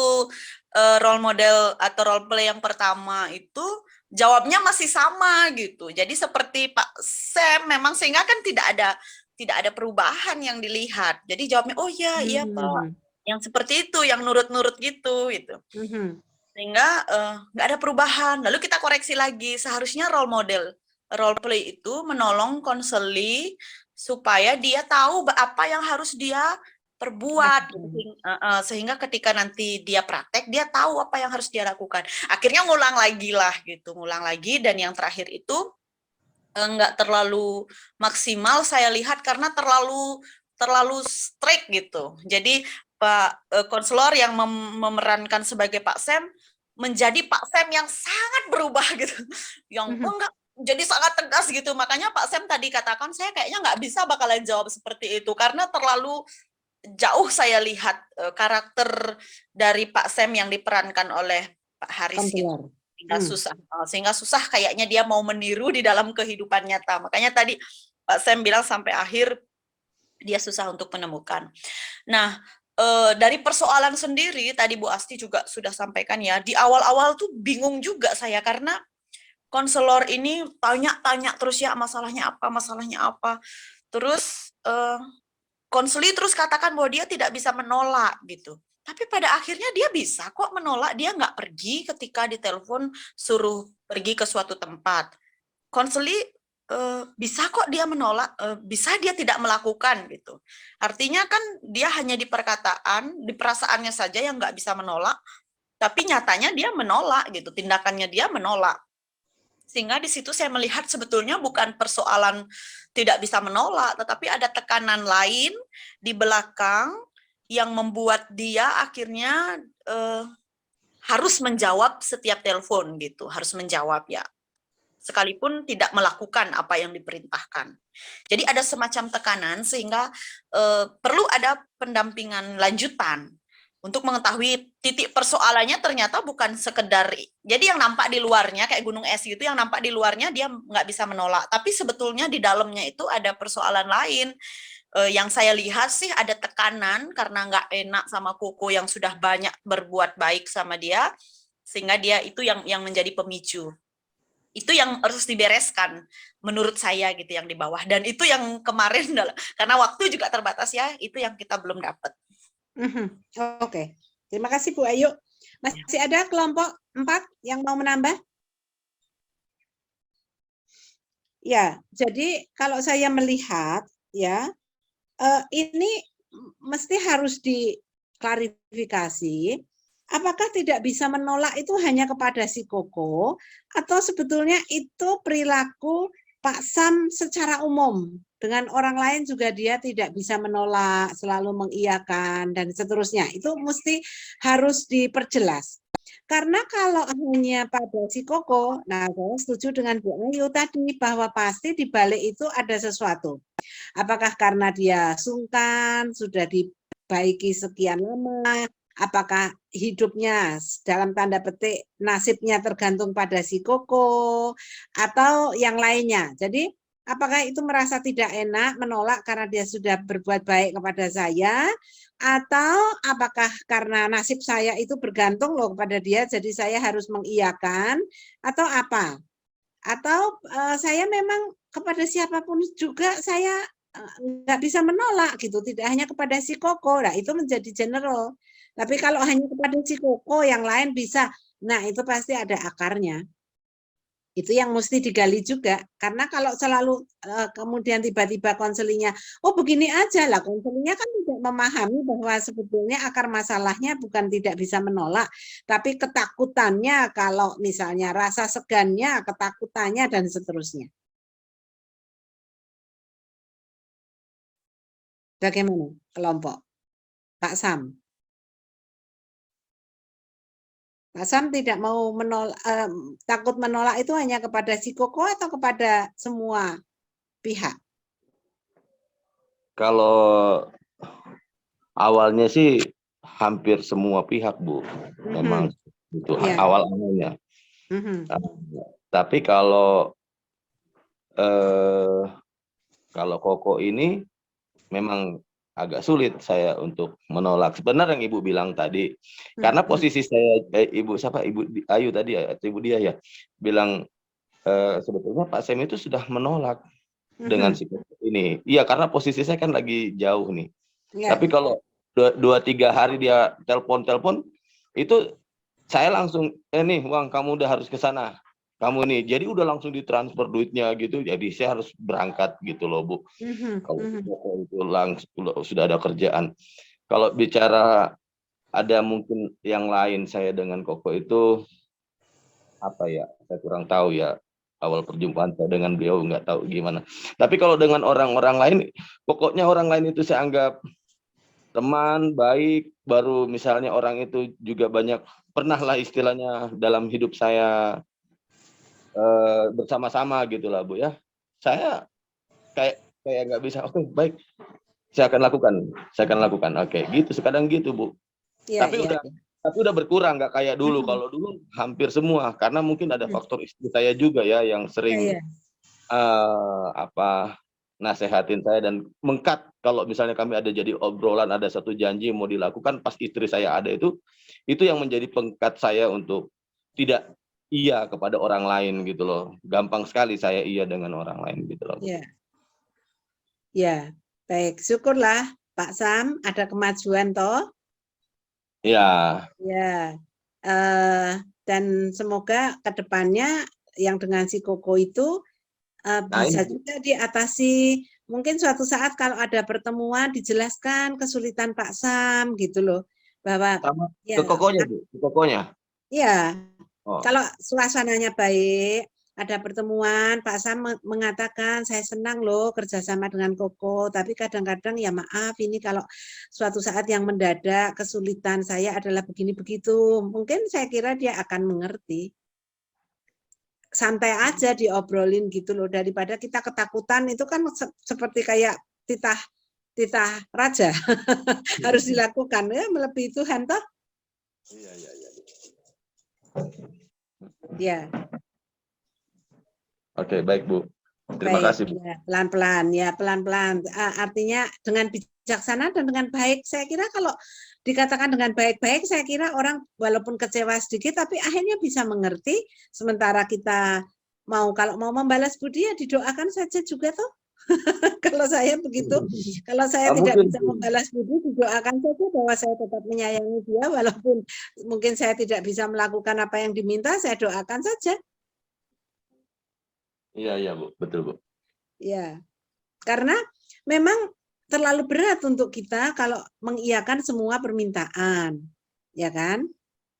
role model atau role play yang pertama itu jawabnya masih sama gitu. Jadi seperti Pak Sam memang, sehingga kan tidak ada perubahan yang dilihat. Jadi jawabnya oh iya iya Pak, yang seperti itu, yang nurut-nurut gitu. Sehingga nggak ada perubahan. Lalu kita koreksi lagi. Seharusnya role model role play itu menolong konseli supaya dia tahu apa yang harus dia perbuat gitu. Sehingga ketika nanti dia praktek dia tahu apa yang harus dia lakukan. Akhirnya ngulang lagi lah gitu, ngulang lagi. Dan yang terakhir itu nggak terlalu maksimal saya lihat karena terlalu strict gitu. Jadi Pak konselor yang memerankan sebagai Pak Sam menjadi Pak Sam yang sangat berubah gitu, yang enggak jadi sangat tegas gitu. Makanya Pak Sam tadi katakan saya kayaknya nggak bisa bakalan jawab seperti itu karena terlalu jauh saya lihat karakter dari Pak Sam yang diperankan oleh Pak Haris gitu. Sehingga susah kayaknya dia mau meniru di dalam kehidupan nyata. Makanya tadi Pak Sam bilang sampai akhir dia susah untuk menemukan. Nah, dari persoalan sendiri tadi Bu Asti juga sudah sampaikan ya, di awal-awal tuh bingung juga saya karena konselor ini tanya-tanya terus ya masalahnya apa. Terus konseli terus katakan bahwa dia tidak bisa menolak gitu. Tapi pada akhirnya dia bisa kok menolak, dia nggak pergi ketika ditelepon suruh pergi ke suatu tempat. Konseli bisa kok dia menolak, bisa dia tidak melakukan gitu. Artinya kan dia hanya di perkataan, di perasaannya saja yang nggak bisa menolak, tapi nyatanya dia menolak gitu, tindakannya dia menolak. Sehingga di situ saya melihat sebetulnya bukan persoalan tidak bisa menolak, tetapi ada tekanan lain di belakang yang membuat dia akhirnya harus menjawab setiap telepon gitu, harus menjawab ya. Sekalipun tidak melakukan apa yang diperintahkan. Jadi ada semacam tekanan sehingga perlu ada pendampingan lanjutan untuk mengetahui titik persoalannya ternyata bukan sekedar, jadi yang nampak di luarnya kayak gunung es gitu, yang nampak di luarnya dia nggak bisa menolak, tapi sebetulnya di dalamnya itu ada persoalan lain. Yang saya lihat sih ada tekanan karena nggak enak sama Koko yang sudah banyak berbuat baik sama dia, sehingga dia itu yang menjadi pemicu. Itu yang harus dibereskan menurut saya gitu yang di bawah, dan itu yang kemarin karena waktu juga terbatas ya, itu yang kita belum dapat. Oke, terima kasih Bu Ayu. Masih ada kelompok 4 yang mau menambah? Ya, jadi kalau saya melihat ya, ini mesti harus diklarifikasi. Apakah tidak bisa menolak itu hanya kepada si Koko, atau sebetulnya itu perilaku Pak Sam secara umum, dengan orang lain juga dia tidak bisa menolak, selalu mengiyakan, dan seterusnya. Itu mesti harus diperjelas. Karena kalau hanya pada si Koko, nah saya setuju dengan Bu Ayu tadi, bahwa pasti di balik itu ada sesuatu. Apakah karena dia sungkan, sudah dibaiki sekian lama, apakah hidupnya dalam tanda petik nasibnya tergantung pada si Koko atau yang lainnya. Jadi apakah itu merasa tidak enak menolak karena dia sudah berbuat baik kepada saya, atau apakah karena nasib saya itu bergantung loh kepada dia jadi saya harus mengiyakan, atau apa? Atau saya memang kepada siapapun juga saya nggak bisa menolak gitu, tidak hanya kepada si Koko. Nah itu menjadi general. Tapi kalau hanya kepada si Koko, yang lain bisa. Nah, itu pasti ada akarnya. Itu yang mesti digali juga. Karena kalau selalu kemudian tiba-tiba konselinya, oh begini aja lah, konselinya kan tidak memahami bahwa sebetulnya akar masalahnya bukan tidak bisa menolak, tapi ketakutannya, kalau misalnya rasa segannya, ketakutannya, dan seterusnya. Bagaimana kelompok? Pak Sam? Pak Sam tidak mau menolak, takut menolak itu hanya kepada si Koko atau kepada semua pihak? Kalau awalnya sih hampir semua pihak, Bu. Memang itu Iya. awal-awalnya. Mhm. Tapi kalau Koko ini memang agak sulit saya untuk menolak. Benar yang Ibu bilang tadi, karena posisi saya, Ibu siapa, Ibu Ayu tadi ya, atau Ibu Dia ya, bilang sebetulnya Pak Sem itu sudah menolak dengan sikap ini. Iya, karena posisi saya kan lagi jauh nih. Iya. Tapi kalau 2-3 hari dia telepon, itu saya langsung, nih Wang, kamu udah harus ke sana. Kamu nih, jadi udah langsung ditransfer duitnya gitu, jadi saya harus berangkat gitu loh, Bu. Kalau itu langsung sudah ada kerjaan. Kalau bicara ada mungkin yang lain saya dengan Koko itu, apa ya, saya kurang tahu ya, awal perjumpaan saya dengan beliau nggak tahu gimana. Tapi kalau dengan orang-orang lain, pokoknya orang lain itu saya anggap teman baik, baru misalnya orang itu juga banyak, pernah lah istilahnya dalam hidup saya bersama-sama gitulah Bu ya. Saya kayak nggak bisa, oke baik, saya akan lakukan, oke gitu, sekadang gitu Bu. Iya, Tapi iya. udah berkurang, nggak kayak dulu. Kalau dulu hampir semua, karena mungkin ada faktor istri saya juga ya yang sering Iya. nasehatin saya dan mengkat kalau misalnya kami ada jadi obrolan, ada satu janji mau dilakukan, pas istri saya ada itu yang menjadi pengkat saya untuk tidak iya kepada orang lain gitu loh. Gampang sekali saya iya dengan orang lain gitu loh. Iya. Ya, baik. Syukurlah Pak Sam ada kemajuan toh. Ya. Ya. Dan semoga kedepannya yang dengan si Koko itu bisa juga diatasi. Mungkin suatu saat kalau ada pertemuan dijelaskan kesulitan Pak Sam gitu loh, bahwa Sama ya, ke Kokonya Bu, ke Kokonya. Iya, Oh. kalau suasananya baik, ada pertemuan, Pak Sam mengatakan saya senang loh kerjasama dengan Koko, tapi kadang-kadang ya maaf ini kalau suatu saat yang mendadak kesulitan saya adalah begini begitu, mungkin saya kira dia akan mengerti. Santai aja diobrolin gitu loh, daripada kita ketakutan itu kan seperti kayak titah raja harus dilakukan ya, melebihi Tuhan toh. Iya. Ya. Oke, baik Bu. Terima Baik, kasih Bu. ya, pelan-pelan. Artinya dengan bijaksana dan dengan baik. Saya kira kalau dikatakan dengan baik-baik, saya kira orang walaupun kecewa sedikit, tapi akhirnya bisa mengerti. Sementara kita kalau mau membalas budi ya didoakan saja juga toh. Kalau saya begitu, kalau saya tidak bisa membalas budi, didoakan saja bahwa saya tetap menyayangi dia, walaupun mungkin saya tidak bisa melakukan apa yang diminta, saya doakan saja. Iya Bu, betul Bu. Ya, karena memang terlalu berat untuk kita kalau mengiyakan semua permintaan, ya kan?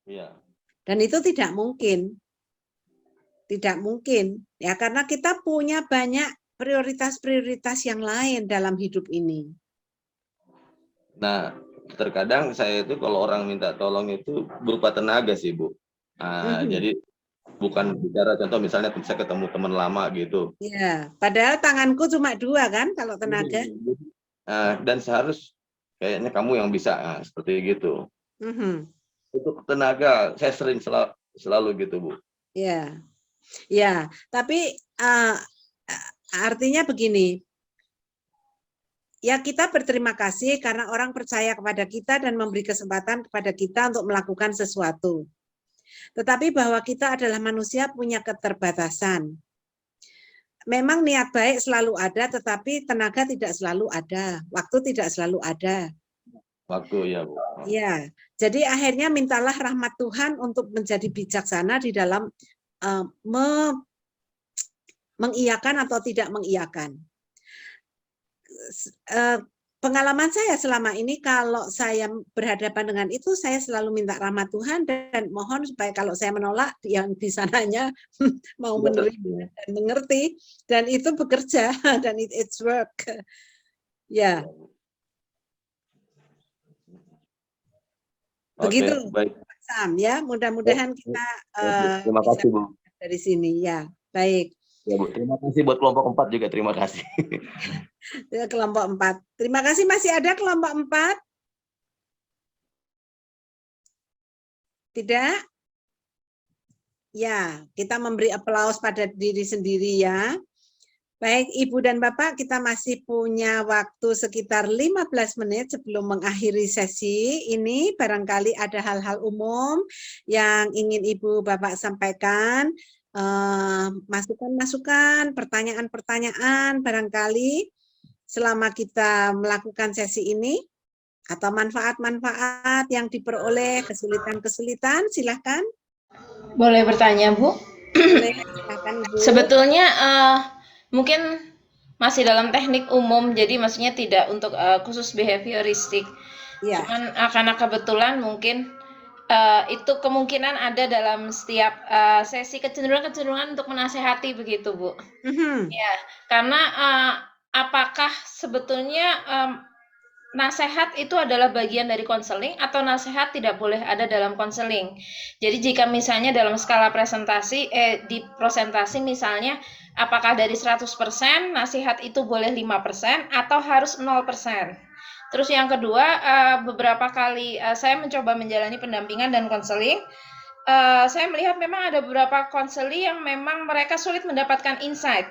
Iya. Dan itu tidak mungkin, ya karena kita punya banyak prioritas-prioritas yang lain dalam hidup ini. Nah, terkadang saya itu kalau orang minta tolong itu berupa tenaga sih Bu. Jadi bukan bicara contoh misalnya saya ketemu teman lama gitu. Iya, padahal tanganku cuma 2 kan kalau tenaga. Dan seharusnya kayaknya kamu yang bisa seperti gitu. Untuk tenaga saya sering selalu gitu Bu. Ya, ya. Tapi artinya begini. Ya kita berterima kasih karena orang percaya kepada kita dan memberi kesempatan kepada kita untuk melakukan sesuatu. Tetapi bahwa kita adalah manusia punya keterbatasan. Memang niat baik selalu ada, tetapi tenaga tidak selalu ada, waktu tidak selalu ada. Waktu ya Bu. Ya, jadi akhirnya mintalah rahmat Tuhan untuk menjadi bijaksana di dalam mengiyakan atau tidak mengiyakan. Pengalaman saya selama ini kalau saya berhadapan dengan itu, saya selalu minta rahmat Tuhan dan mohon supaya kalau saya menolak, yang di sananya mau menerima dan mengerti, dan itu bekerja, dan it's work. Ya. Begitu, baik. Sam, ya. Mudah-mudahan kita terima kasih Bu. Dari sini, ya. Baik. Ya Bu, terima kasih buat kelompok 4 juga, terima kasih. Kelompok 4. Terima kasih, masih ada kelompok 4? Tidak? Ya, kita memberi aplaus pada diri sendiri ya. Baik, Ibu dan Bapak, kita masih punya waktu sekitar 15 menit sebelum mengakhiri sesi ini. Barangkali ada hal-hal umum yang ingin Ibu Bapak sampaikan, masukan-masukan, pertanyaan-pertanyaan barangkali selama kita melakukan sesi ini, atau manfaat-manfaat yang diperoleh, kesulitan-kesulitan, silahkan. Boleh bertanya, Bu? Boleh, silahkan, Bu. Sebetulnya mungkin masih dalam teknik umum, jadi maksudnya tidak untuk khusus behavioristik. Ya. Cuman karena kebetulan mungkin itu kemungkinan ada dalam setiap sesi kecenderungan-kecenderungan untuk menasehati begitu, Bu. Ya, karena apakah sebetulnya nasihat itu adalah bagian dari konseling atau nasihat tidak boleh ada dalam konseling. Jadi jika misalnya dalam skala presentasi di presentasi misalnya apakah dari 100% nasihat itu boleh 5% atau harus 0%. Terus yang kedua, beberapa kali saya mencoba menjalani pendampingan dan konseling, saya melihat memang ada beberapa konseli yang memang mereka sulit mendapatkan insight.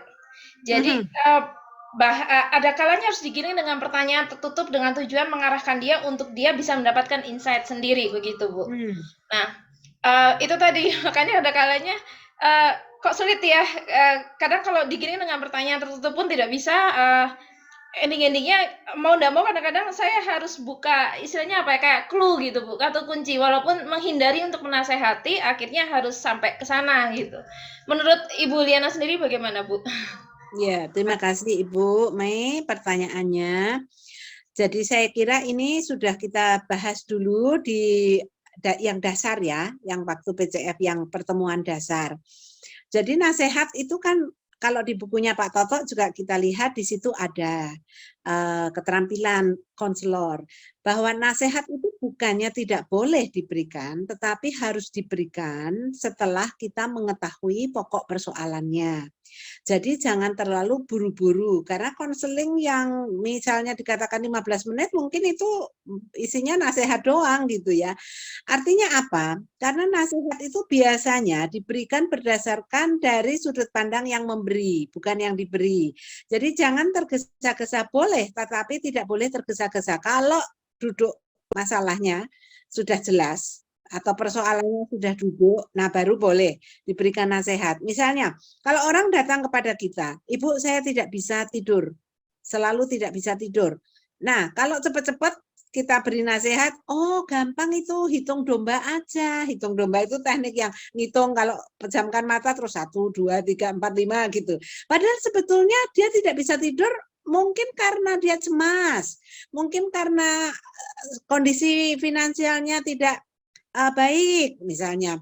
Jadi ada kalanya harus digiring dengan pertanyaan tertutup dengan tujuan mengarahkan dia untuk dia bisa mendapatkan insight sendiri begitu, Bu. Nah, itu tadi makanya ada kalanya kok sulit ya. Kadang kalau digiring dengan pertanyaan tertutup pun tidak bisa. Ending-endingnya mau nggak mau kadang-kadang saya harus buka istilahnya apa ya, kayak clue gitu, Bu, atau kunci, walaupun menghindari untuk menasehati akhirnya harus sampai ke sana gitu. Menurut Ibu Liana sendiri bagaimana, Bu? Ya, terima kasih Ibu Mei pertanyaannya. Jadi saya kira ini sudah kita bahas dulu di yang dasar ya, yang waktu PCF yang pertemuan dasar. Jadi nasihat itu kan kalau di bukunya Pak Toto juga kita lihat di situ ada keterampilan konselor bahwa nasihat itu bukannya tidak boleh diberikan, tetapi harus diberikan setelah kita mengetahui pokok persoalannya. Jadi jangan terlalu buru-buru, karena konseling yang misalnya dikatakan 15 menit mungkin itu isinya nasihat doang gitu ya. Artinya apa? Karena nasihat itu biasanya diberikan berdasarkan dari sudut pandang yang memberi, bukan yang diberi. Jadi jangan tergesa-gesa, boleh, tetapi tidak boleh tergesa-gesa. Kalau duduk masalahnya sudah jelas, atau persoalannya sudah duduk, nah baru boleh diberikan nasihat. Misalnya, kalau orang datang kepada kita, Ibu saya tidak bisa tidur, selalu tidak bisa tidur. Nah, kalau cepat-cepat kita beri nasihat, oh gampang itu, hitung domba aja. Hitung domba itu teknik yang ngitung kalau pejamkan mata terus 1, 2, 3, 4, 5 gitu. Padahal sebetulnya dia tidak bisa tidur, mungkin karena dia cemas, mungkin karena kondisi finansialnya tidak baik misalnya,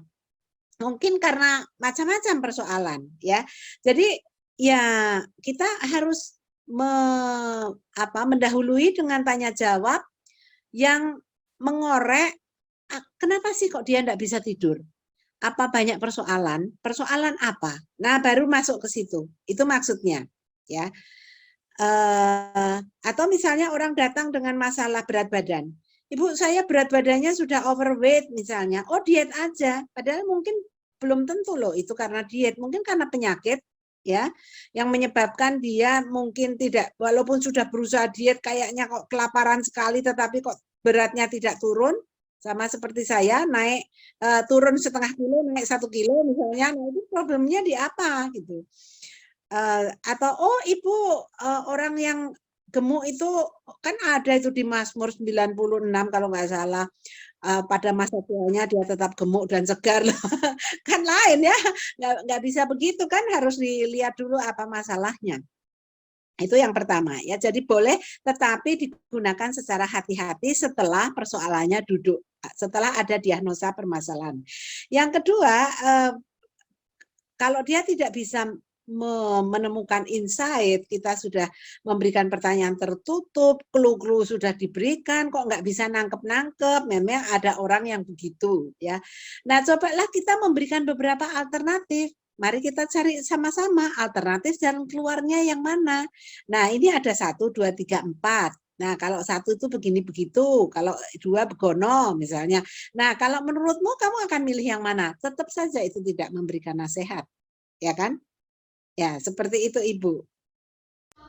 mungkin karena macam-macam persoalan ya. Jadi ya kita harus mendahului dengan tanya jawab yang mengorek kenapa sih kok dia tidak bisa tidur, apa banyak persoalan apa, nah baru masuk ke situ, itu maksudnya ya. Atau misalnya orang datang dengan masalah berat badan, Ibu saya berat badannya sudah overweight misalnya, oh diet aja, padahal mungkin belum tentu loh itu karena diet, mungkin karena penyakit ya yang menyebabkan dia mungkin tidak, walaupun sudah berusaha diet kayaknya kok kelaparan sekali tetapi kok beratnya tidak turun, sama seperti saya naik turun setengah kilo naik 1 kilo misalnya, nah itu problemnya di apa gitu. Atau oh Ibu orang yang gemuk itu kan ada itu di Mazmur 96 kalau nggak salah, pada masa tuanya dia tetap gemuk dan segar kan lain ya, nggak bisa begitu kan, harus dilihat dulu apa masalahnya. Itu yang pertama ya. Jadi boleh tetapi digunakan secara hati-hati setelah persoalannya duduk, setelah ada diagnosa permasalahan. Yang kedua, kalau dia tidak bisa menemukan insight, kita sudah memberikan pertanyaan tertutup, clue-clue sudah diberikan, kok nggak bisa nangkep-nangkep, memang ada orang yang begitu ya. Nah cobalah kita memberikan beberapa alternatif, mari kita cari sama-sama alternatif jalan keluarnya yang mana. Nah ini ada 1, 2, 3, 4. Nah, kalau satu itu begini begitu, kalau dua begono misalnya. Nah, kalau menurutmu kamu akan milih yang mana? Tetap saja itu tidak memberikan nasihat, ya kan? Ya, seperti itu Ibu.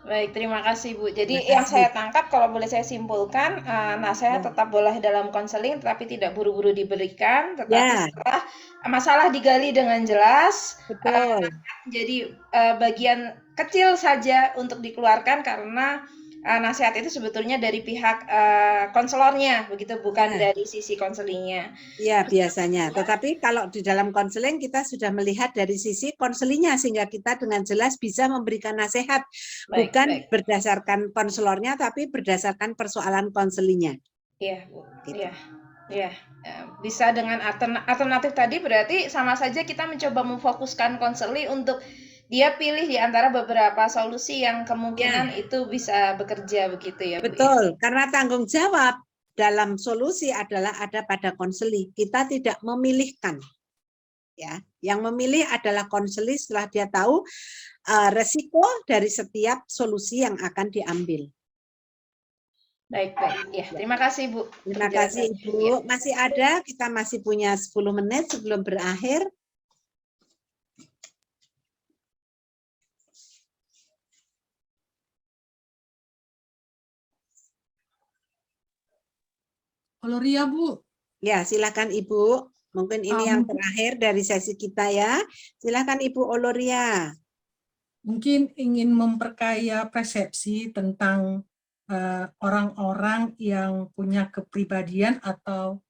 Baik, terima kasih Bu. Jadi yang saya tangkap kalau boleh saya simpulkan, nasihat tetap boleh dalam konseling tetapi tidak buru-buru diberikan, tetapi setelah masalah digali dengan jelas, jadi bagian kecil saja untuk dikeluarkan karena nasihat itu sebetulnya dari pihak konselornya, begitu, bukan dari sisi konselingnya. Iya, biasanya. Tetapi kalau di dalam konseling kita sudah melihat dari sisi konselinya sehingga kita dengan jelas bisa memberikan nasihat, bukan berdasarkan konselornya tapi berdasarkan persoalan konselinya. Iya, Bu. Iya. Iya, bisa dengan alternatif tadi berarti sama saja kita mencoba memfokuskan konseli untuk dia pilih di antara beberapa solusi yang kemungkinan itu bisa bekerja begitu ya, Bu. Betul, karena tanggung jawab dalam solusi adalah ada pada konseli. Kita tidak memilihkan. Ya, yang memilih adalah konseli setelah dia tahu resiko dari setiap solusi yang akan diambil. Baik, baik. Ya, terima kasih, Bu. Terima kasih, Ibu. Masih ada, kita masih punya 10 menit sebelum berakhir. Oloria, Bu. Ya, silakan Ibu. Mungkin ini yang terakhir dari sesi kita ya. Silakan Ibu Oloria. Mungkin ingin memperkaya persepsi tentang orang-orang yang punya kepribadian atau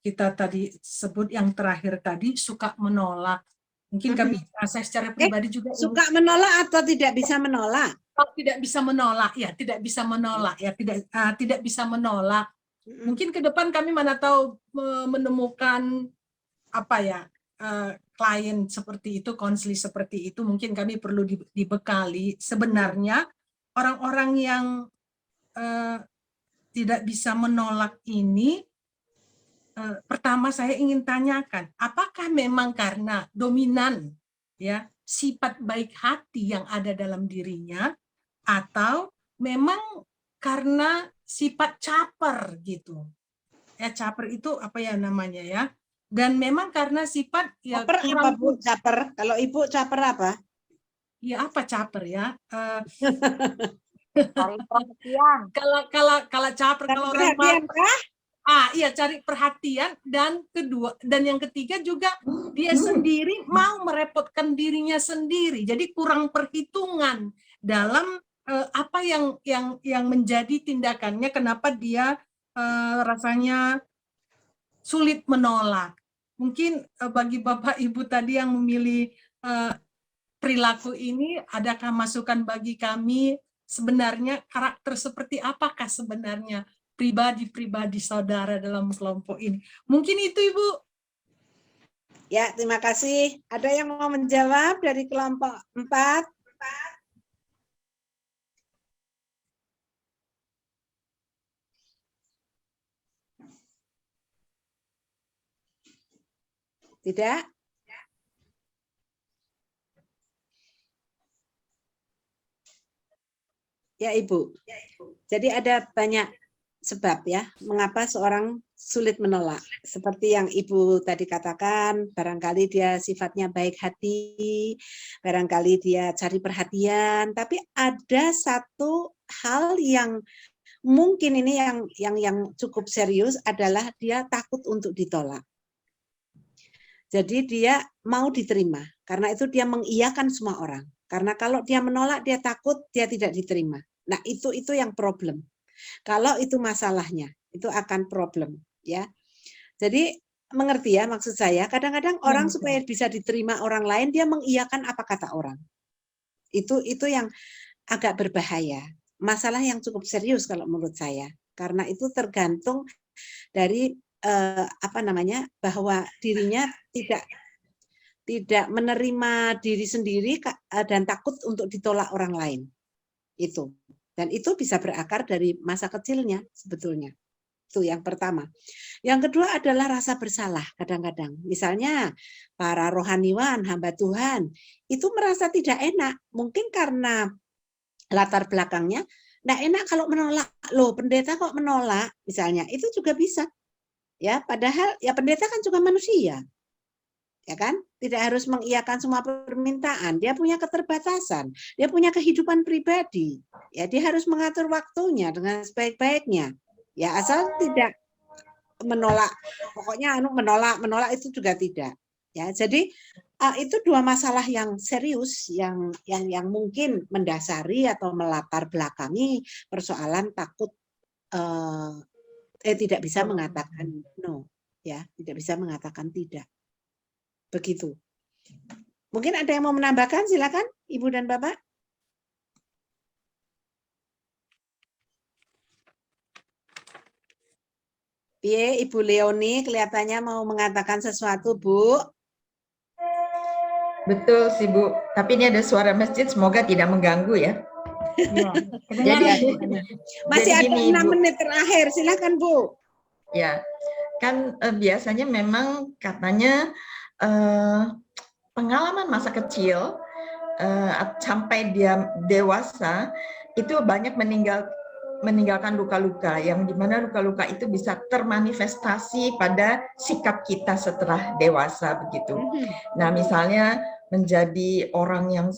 kita tadi sebut yang terakhir tadi suka menolak. Mungkin kami saya secara pribadi juga suka menolak atau tidak bisa menolak? Oh, tidak bisa menolak ya, tidak bisa menolak ya, tidak bisa menolak. Mungkin ke depan kami mana tahu menemukan apa ya klien seperti itu, konseling seperti itu, mungkin kami perlu dibekali. Sebenarnya orang-orang yang tidak bisa menolak ini, pertama saya ingin tanyakan, apakah memang karena dominan ya sifat baik hati yang ada dalam dirinya, atau memang karena sifat caper gitu. Ya, caper itu apa ya namanya ya? Dan memang karena sifat ya caper apa Bu? Caper. Kalau Ibu caper apa? Ya apa caper ya? Cari perhatian. Kalau caper kalau orang iya cari perhatian, dan yang ketiga juga dia sendiri mau merepotkan dirinya sendiri. Jadi kurang perhitungan dalam apa yang menjadi tindakannya, kenapa dia rasanya sulit menolak. Mungkin bagi Bapak Ibu tadi yang memilih perilaku ini, adakah masukan bagi kami sebenarnya karakter seperti apakah sebenarnya pribadi-pribadi saudara dalam kelompok ini? Mungkin itu Ibu. Ya, terima kasih. Ada yang mau menjawab dari kelompok 4? Tidak? Ya Ibu. Jadi ada banyak sebab ya, mengapa seorang sulit menolak. Seperti yang Ibu tadi katakan, barangkali dia sifatnya baik hati, barangkali dia cari perhatian, tapi ada satu hal yang mungkin ini yang cukup serius adalah dia takut untuk ditolak. Jadi dia mau diterima, karena itu dia mengiyakan semua orang. Karena kalau dia menolak, dia takut dia tidak diterima. Nah, itu yang problem. Kalau itu masalahnya, itu akan problem, ya. Jadi mengerti ya maksud saya. Kadang-kadang orang supaya bisa diterima orang lain, dia mengiyakan apa kata orang. Itu yang agak berbahaya. Masalah yang cukup serius kalau menurut saya. Karena itu tergantung dari bahwa dirinya tidak menerima diri sendiri dan takut untuk ditolak orang lain. Itu. Dan itu bisa berakar dari masa kecilnya sebetulnya. Itu yang pertama. Yang kedua adalah rasa bersalah kadang-kadang. Misalnya para rohaniwan, hamba Tuhan, itu merasa tidak enak. Mungkin karena latar belakangnya Nggak enak kalau menolak, loh pendeta kok menolak, misalnya, itu juga bisa. Ya, padahal ya pendeta kan juga manusia. Ya kan? Tidak harus mengiyakan semua permintaan, dia punya keterbatasan, dia punya kehidupan pribadi. Ya, dia harus mengatur waktunya dengan sebaik-baiknya. Ya, asal tidak menolak, pokoknya menolak itu juga tidak. Ya, jadi itu dua masalah yang serius yang mungkin mendasari atau melatar belakangi persoalan takut tidak bisa mengatakan no, ya, tidak bisa mengatakan tidak. Begitu. Mungkin ada yang mau menambahkan, silakan Ibu dan Bapak. Piye, Ibu Leoni kelihatannya mau mengatakan sesuatu, Bu. Betul sih Bu, tapi ini ada suara masjid, semoga tidak mengganggu ya. Masih ada gini, 6 Bu. menit terakhir, silakan Bu. Ya, kan biasanya memang katanya pengalaman masa kecil sampai dia dewasa itu banyak meninggalkan luka-luka, yang dimana luka-luka itu bisa termanifestasi pada sikap kita setelah dewasa begitu. Nah, misalnya menjadi orang yang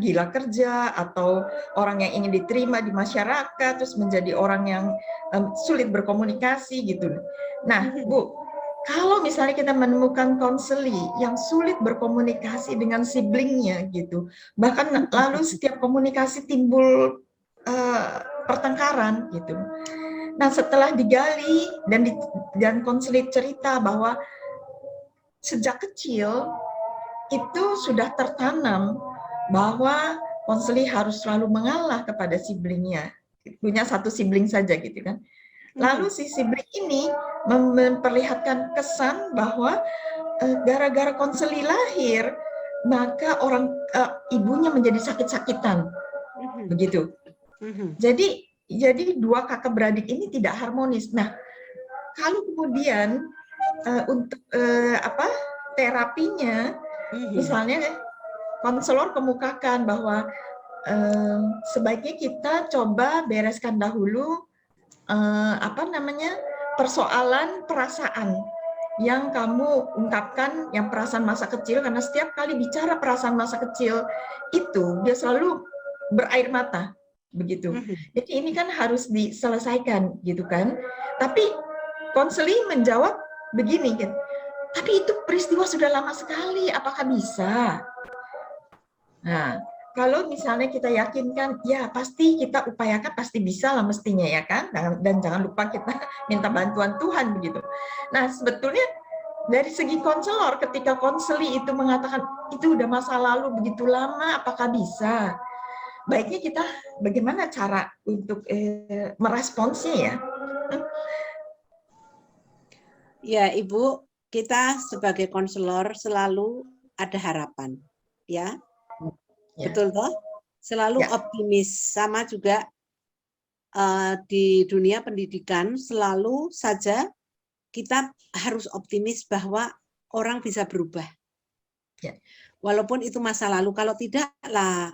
gila kerja, atau orang yang ingin diterima di masyarakat, terus menjadi orang yang sulit berkomunikasi gitu. Nah, Bu, kalau misalnya kita menemukan konseli yang sulit berkomunikasi dengan siblingnya gitu, bahkan lalu setiap komunikasi timbul pertengkaran gitu. Nah, setelah digali dan konseling cerita bahwa sejak kecil itu sudah tertanam bahwa konseli harus selalu mengalah kepada siblingnya, punya satu sibling saja gitu kan. Lalu si sibling ini memperlihatkan kesan bahwa gara-gara konseli lahir, maka ibunya menjadi sakit-sakitan, begitu. Jadi dua kakak beradik ini tidak harmonis. Nah, kalau kemudian untuk terapinya, misalnya konselor kemukakan bahwa sebaiknya kita coba bereskan dahulu persoalan perasaan yang kamu ungkapkan, yang perasaan masa kecil, karena setiap kali bicara perasaan masa kecil itu dia selalu berair mata. Begitu. Jadi ini kan harus diselesaikan gitu kan. Tapi konseling menjawab begini kan. Tapi itu peristiwa sudah lama sekali, apakah bisa? Nah, kalau misalnya kita yakinkan, ya pasti kita upayakan, pasti bisa lah mestinya ya kan. Dan jangan lupa kita minta bantuan Tuhan begitu. Nah, sebetulnya dari segi konselor, ketika konseli itu mengatakan itu udah masa lalu begitu lama, apakah bisa? Baiknya kita bagaimana cara untuk meresponsnya ya? Ya, Ibu, kita sebagai konselor selalu ada harapan, ya. Betul toh? Selalu optimis. Sama juga di dunia pendidikan selalu saja kita harus optimis bahwa orang bisa berubah. Walaupun itu masa lalu, kalau tidak lah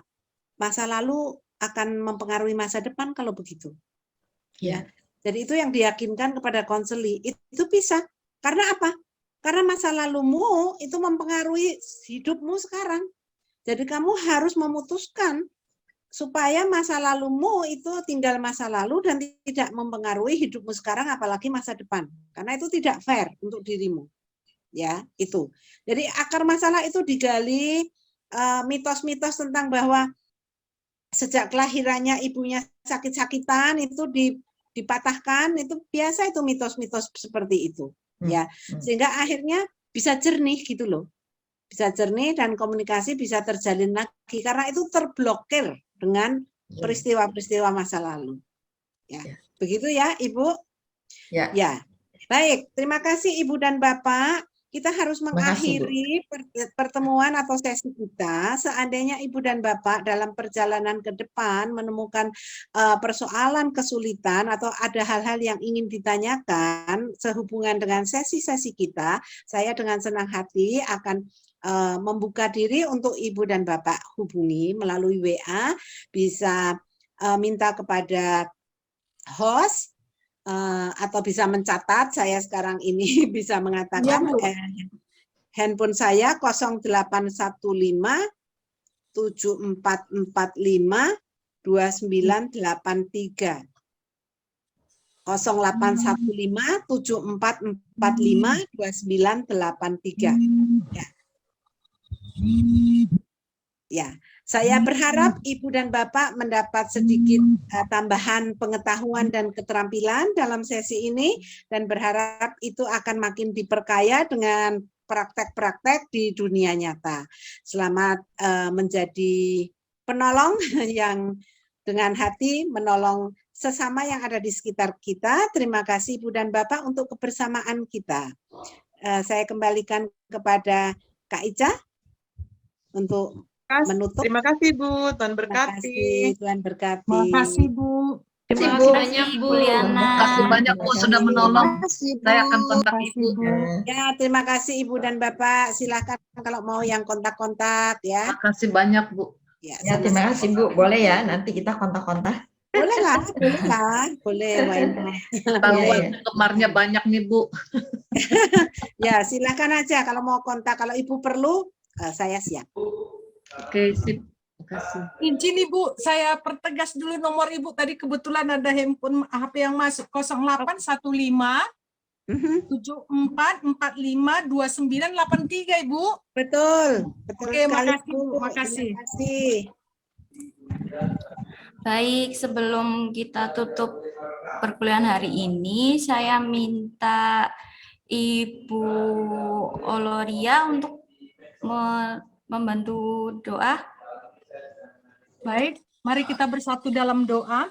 masa lalu akan mempengaruhi masa depan kalau begitu. Ya. Jadi itu yang diyakinkan kepada konseli. Itu bisa. Karena apa? Karena masa lalumu itu mempengaruhi hidupmu sekarang. Jadi kamu harus memutuskan supaya masa lalumu itu tinggal masa lalu dan tidak mempengaruhi hidupmu sekarang, apalagi masa depan. Karena itu tidak fair untuk dirimu. Ya, itu. Jadi akar masalah itu digali, mitos-mitos tentang bahwa sejak kelahirannya ibunya sakit-sakitan itu dipatahkan, itu biasa, itu mitos-mitos seperti itu. Ya, sehingga akhirnya bisa jernih gitu loh. Bisa jernih dan komunikasi bisa terjalin lagi karena itu terblokir dengan peristiwa-peristiwa masa lalu. Ya, begitu ya, Ibu? Ya. Baik, terima kasih Ibu dan Bapak. Kita harus mengakhiri pertemuan atau sesi kita. Seandainya Ibu dan Bapak dalam perjalanan ke depan menemukan persoalan kesulitan atau ada hal-hal yang ingin ditanyakan sehubungan dengan sesi-sesi kita, saya dengan senang hati akan membuka diri untuk Ibu dan Bapak hubungi melalui WA, bisa minta kepada host atau bisa mencatat. Saya sekarang ini bisa mengatakan handphone saya 0815 7445 2983. 0815 7445 2983. Ya. Ya, saya berharap Ibu dan Bapak mendapat sedikit tambahan pengetahuan dan keterampilan dalam sesi ini, dan berharap itu akan makin diperkaya dengan praktek-praktek di dunia nyata. Selamat menjadi penolong yang dengan hati menolong sesama yang ada di sekitar kita. Terima kasih Ibu dan Bapak untuk kebersamaan kita. Saya kembalikan kepada Kak Ica untuk menutup. Terima kasih Bu, Tuhan berkati. Tuhan berkati. Terima kasih Bu. Terima kasih banyak Bu. Terima kasih banyak Bu sudah menolong. Saya akan kontak Ibu. Ya, terima kasih Ibu dan Bapak. Silakan kalau mau yang kontak-kontak ya. Terima kasih banyak Bu. Ya, terima kasih Bu. Boleh ya, nanti kita kontak-kontak. Boleh lah, boleh lah, boleh. Penggemarnya banyak nih Bu. Ya, silakan aja kalau mau kontak. Kalau Ibu perlu, saya siap. Oke, sip. Terima kasih. Izin Ibu, saya pertegas dulu nomor Ibu. Tadi kebetulan ada handphone HP yang masuk 0815 7445 2983 Ibu. Betul. Oke, makasih Bu. Makasih. Terima kasih. Baik, sebelum kita tutup perkuliahan hari ini, saya minta Ibu Oloria untuk membantu doa. Baik, mari kita bersatu dalam doa.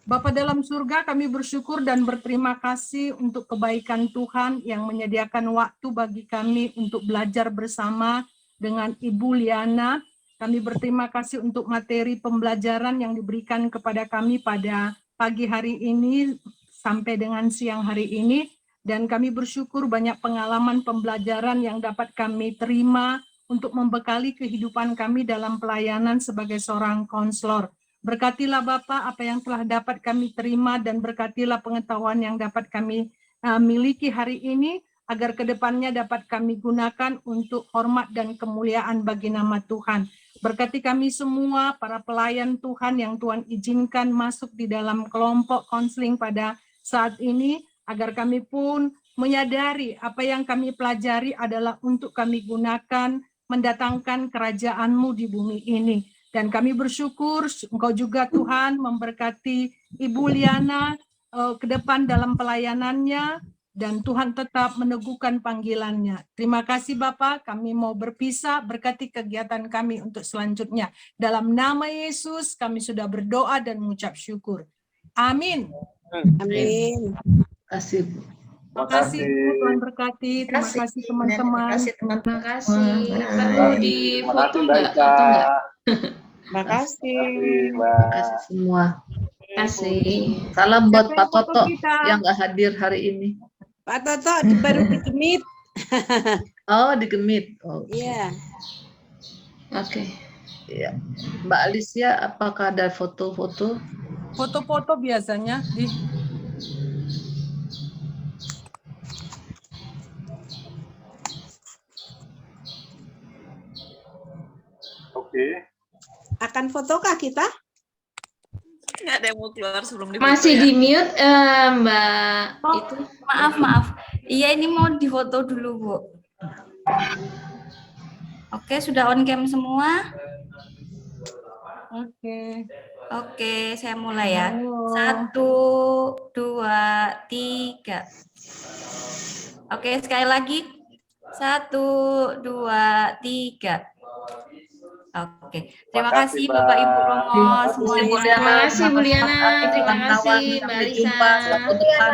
Bapa dalam surga, kami bersyukur dan berterima kasih untuk kebaikan Tuhan yang menyediakan waktu bagi kami untuk belajar bersama dengan Ibu Liana. Kami berterima kasih untuk materi pembelajaran yang diberikan kepada kami pada pagi hari ini sampai dengan siang hari ini. Dan kami bersyukur banyak pengalaman pembelajaran yang dapat kami terima untuk membekali kehidupan kami dalam pelayanan sebagai seorang konselor. Berkatilah Bapak apa yang telah dapat kami terima dan berkatilah pengetahuan yang dapat kami miliki hari ini, agar kedepannya dapat kami gunakan untuk hormat dan kemuliaan bagi nama Tuhan. Berkati kami semua, para pelayan Tuhan yang Tuhan izinkan masuk di dalam kelompok konseling pada saat ini, agar kami pun menyadari apa yang kami pelajari adalah untuk kami gunakan mendatangkan kerajaan-Mu di bumi ini. Dan kami bersyukur Engkau juga Tuhan memberkati Ibu Liana ke depan dalam pelayanannya, dan Tuhan tetap meneguhkan panggilannya. Terima kasih Bapak, kami mau berpisah, berkati kegiatan kami untuk selanjutnya. Dalam nama Yesus kami sudah berdoa dan mengucap syukur. Amin. Amin. Terima kasih Bu. Terima kasih Bu, Tuhan berkati. Terima kasih teman-teman. Terima kasih teman-teman. Terima kasih. Perlu di foto enggak atau enggak? Terima kasih. Terima kasih semua. Terima kasih. Salam buat Siapa Pak yang foto Toto kita? yang nggak hadir hari ini. Pak Toto baru digemit. Oh, digemit. Oh, Iya. Oke. iya. Mbak Alicia, apakah ada foto-foto? Foto-foto biasanya di Oke. Akan fotokah kita? Nggak ada yang mau keluar sebelum difoto Masih ya? di mute Mbak itu. Maaf. Iya, ini mau difoto dulu, Bu. Oke, sudah on cam semua? Oke, saya mulai ya. 1, 2, 3. Oke, sekali lagi. 1, 2, 3. Oke, terima kasih Bapak Ibu Romo semuanya. Terima kasih Bu Liana. Terima kasih Mbak Lisa. Sampai depan.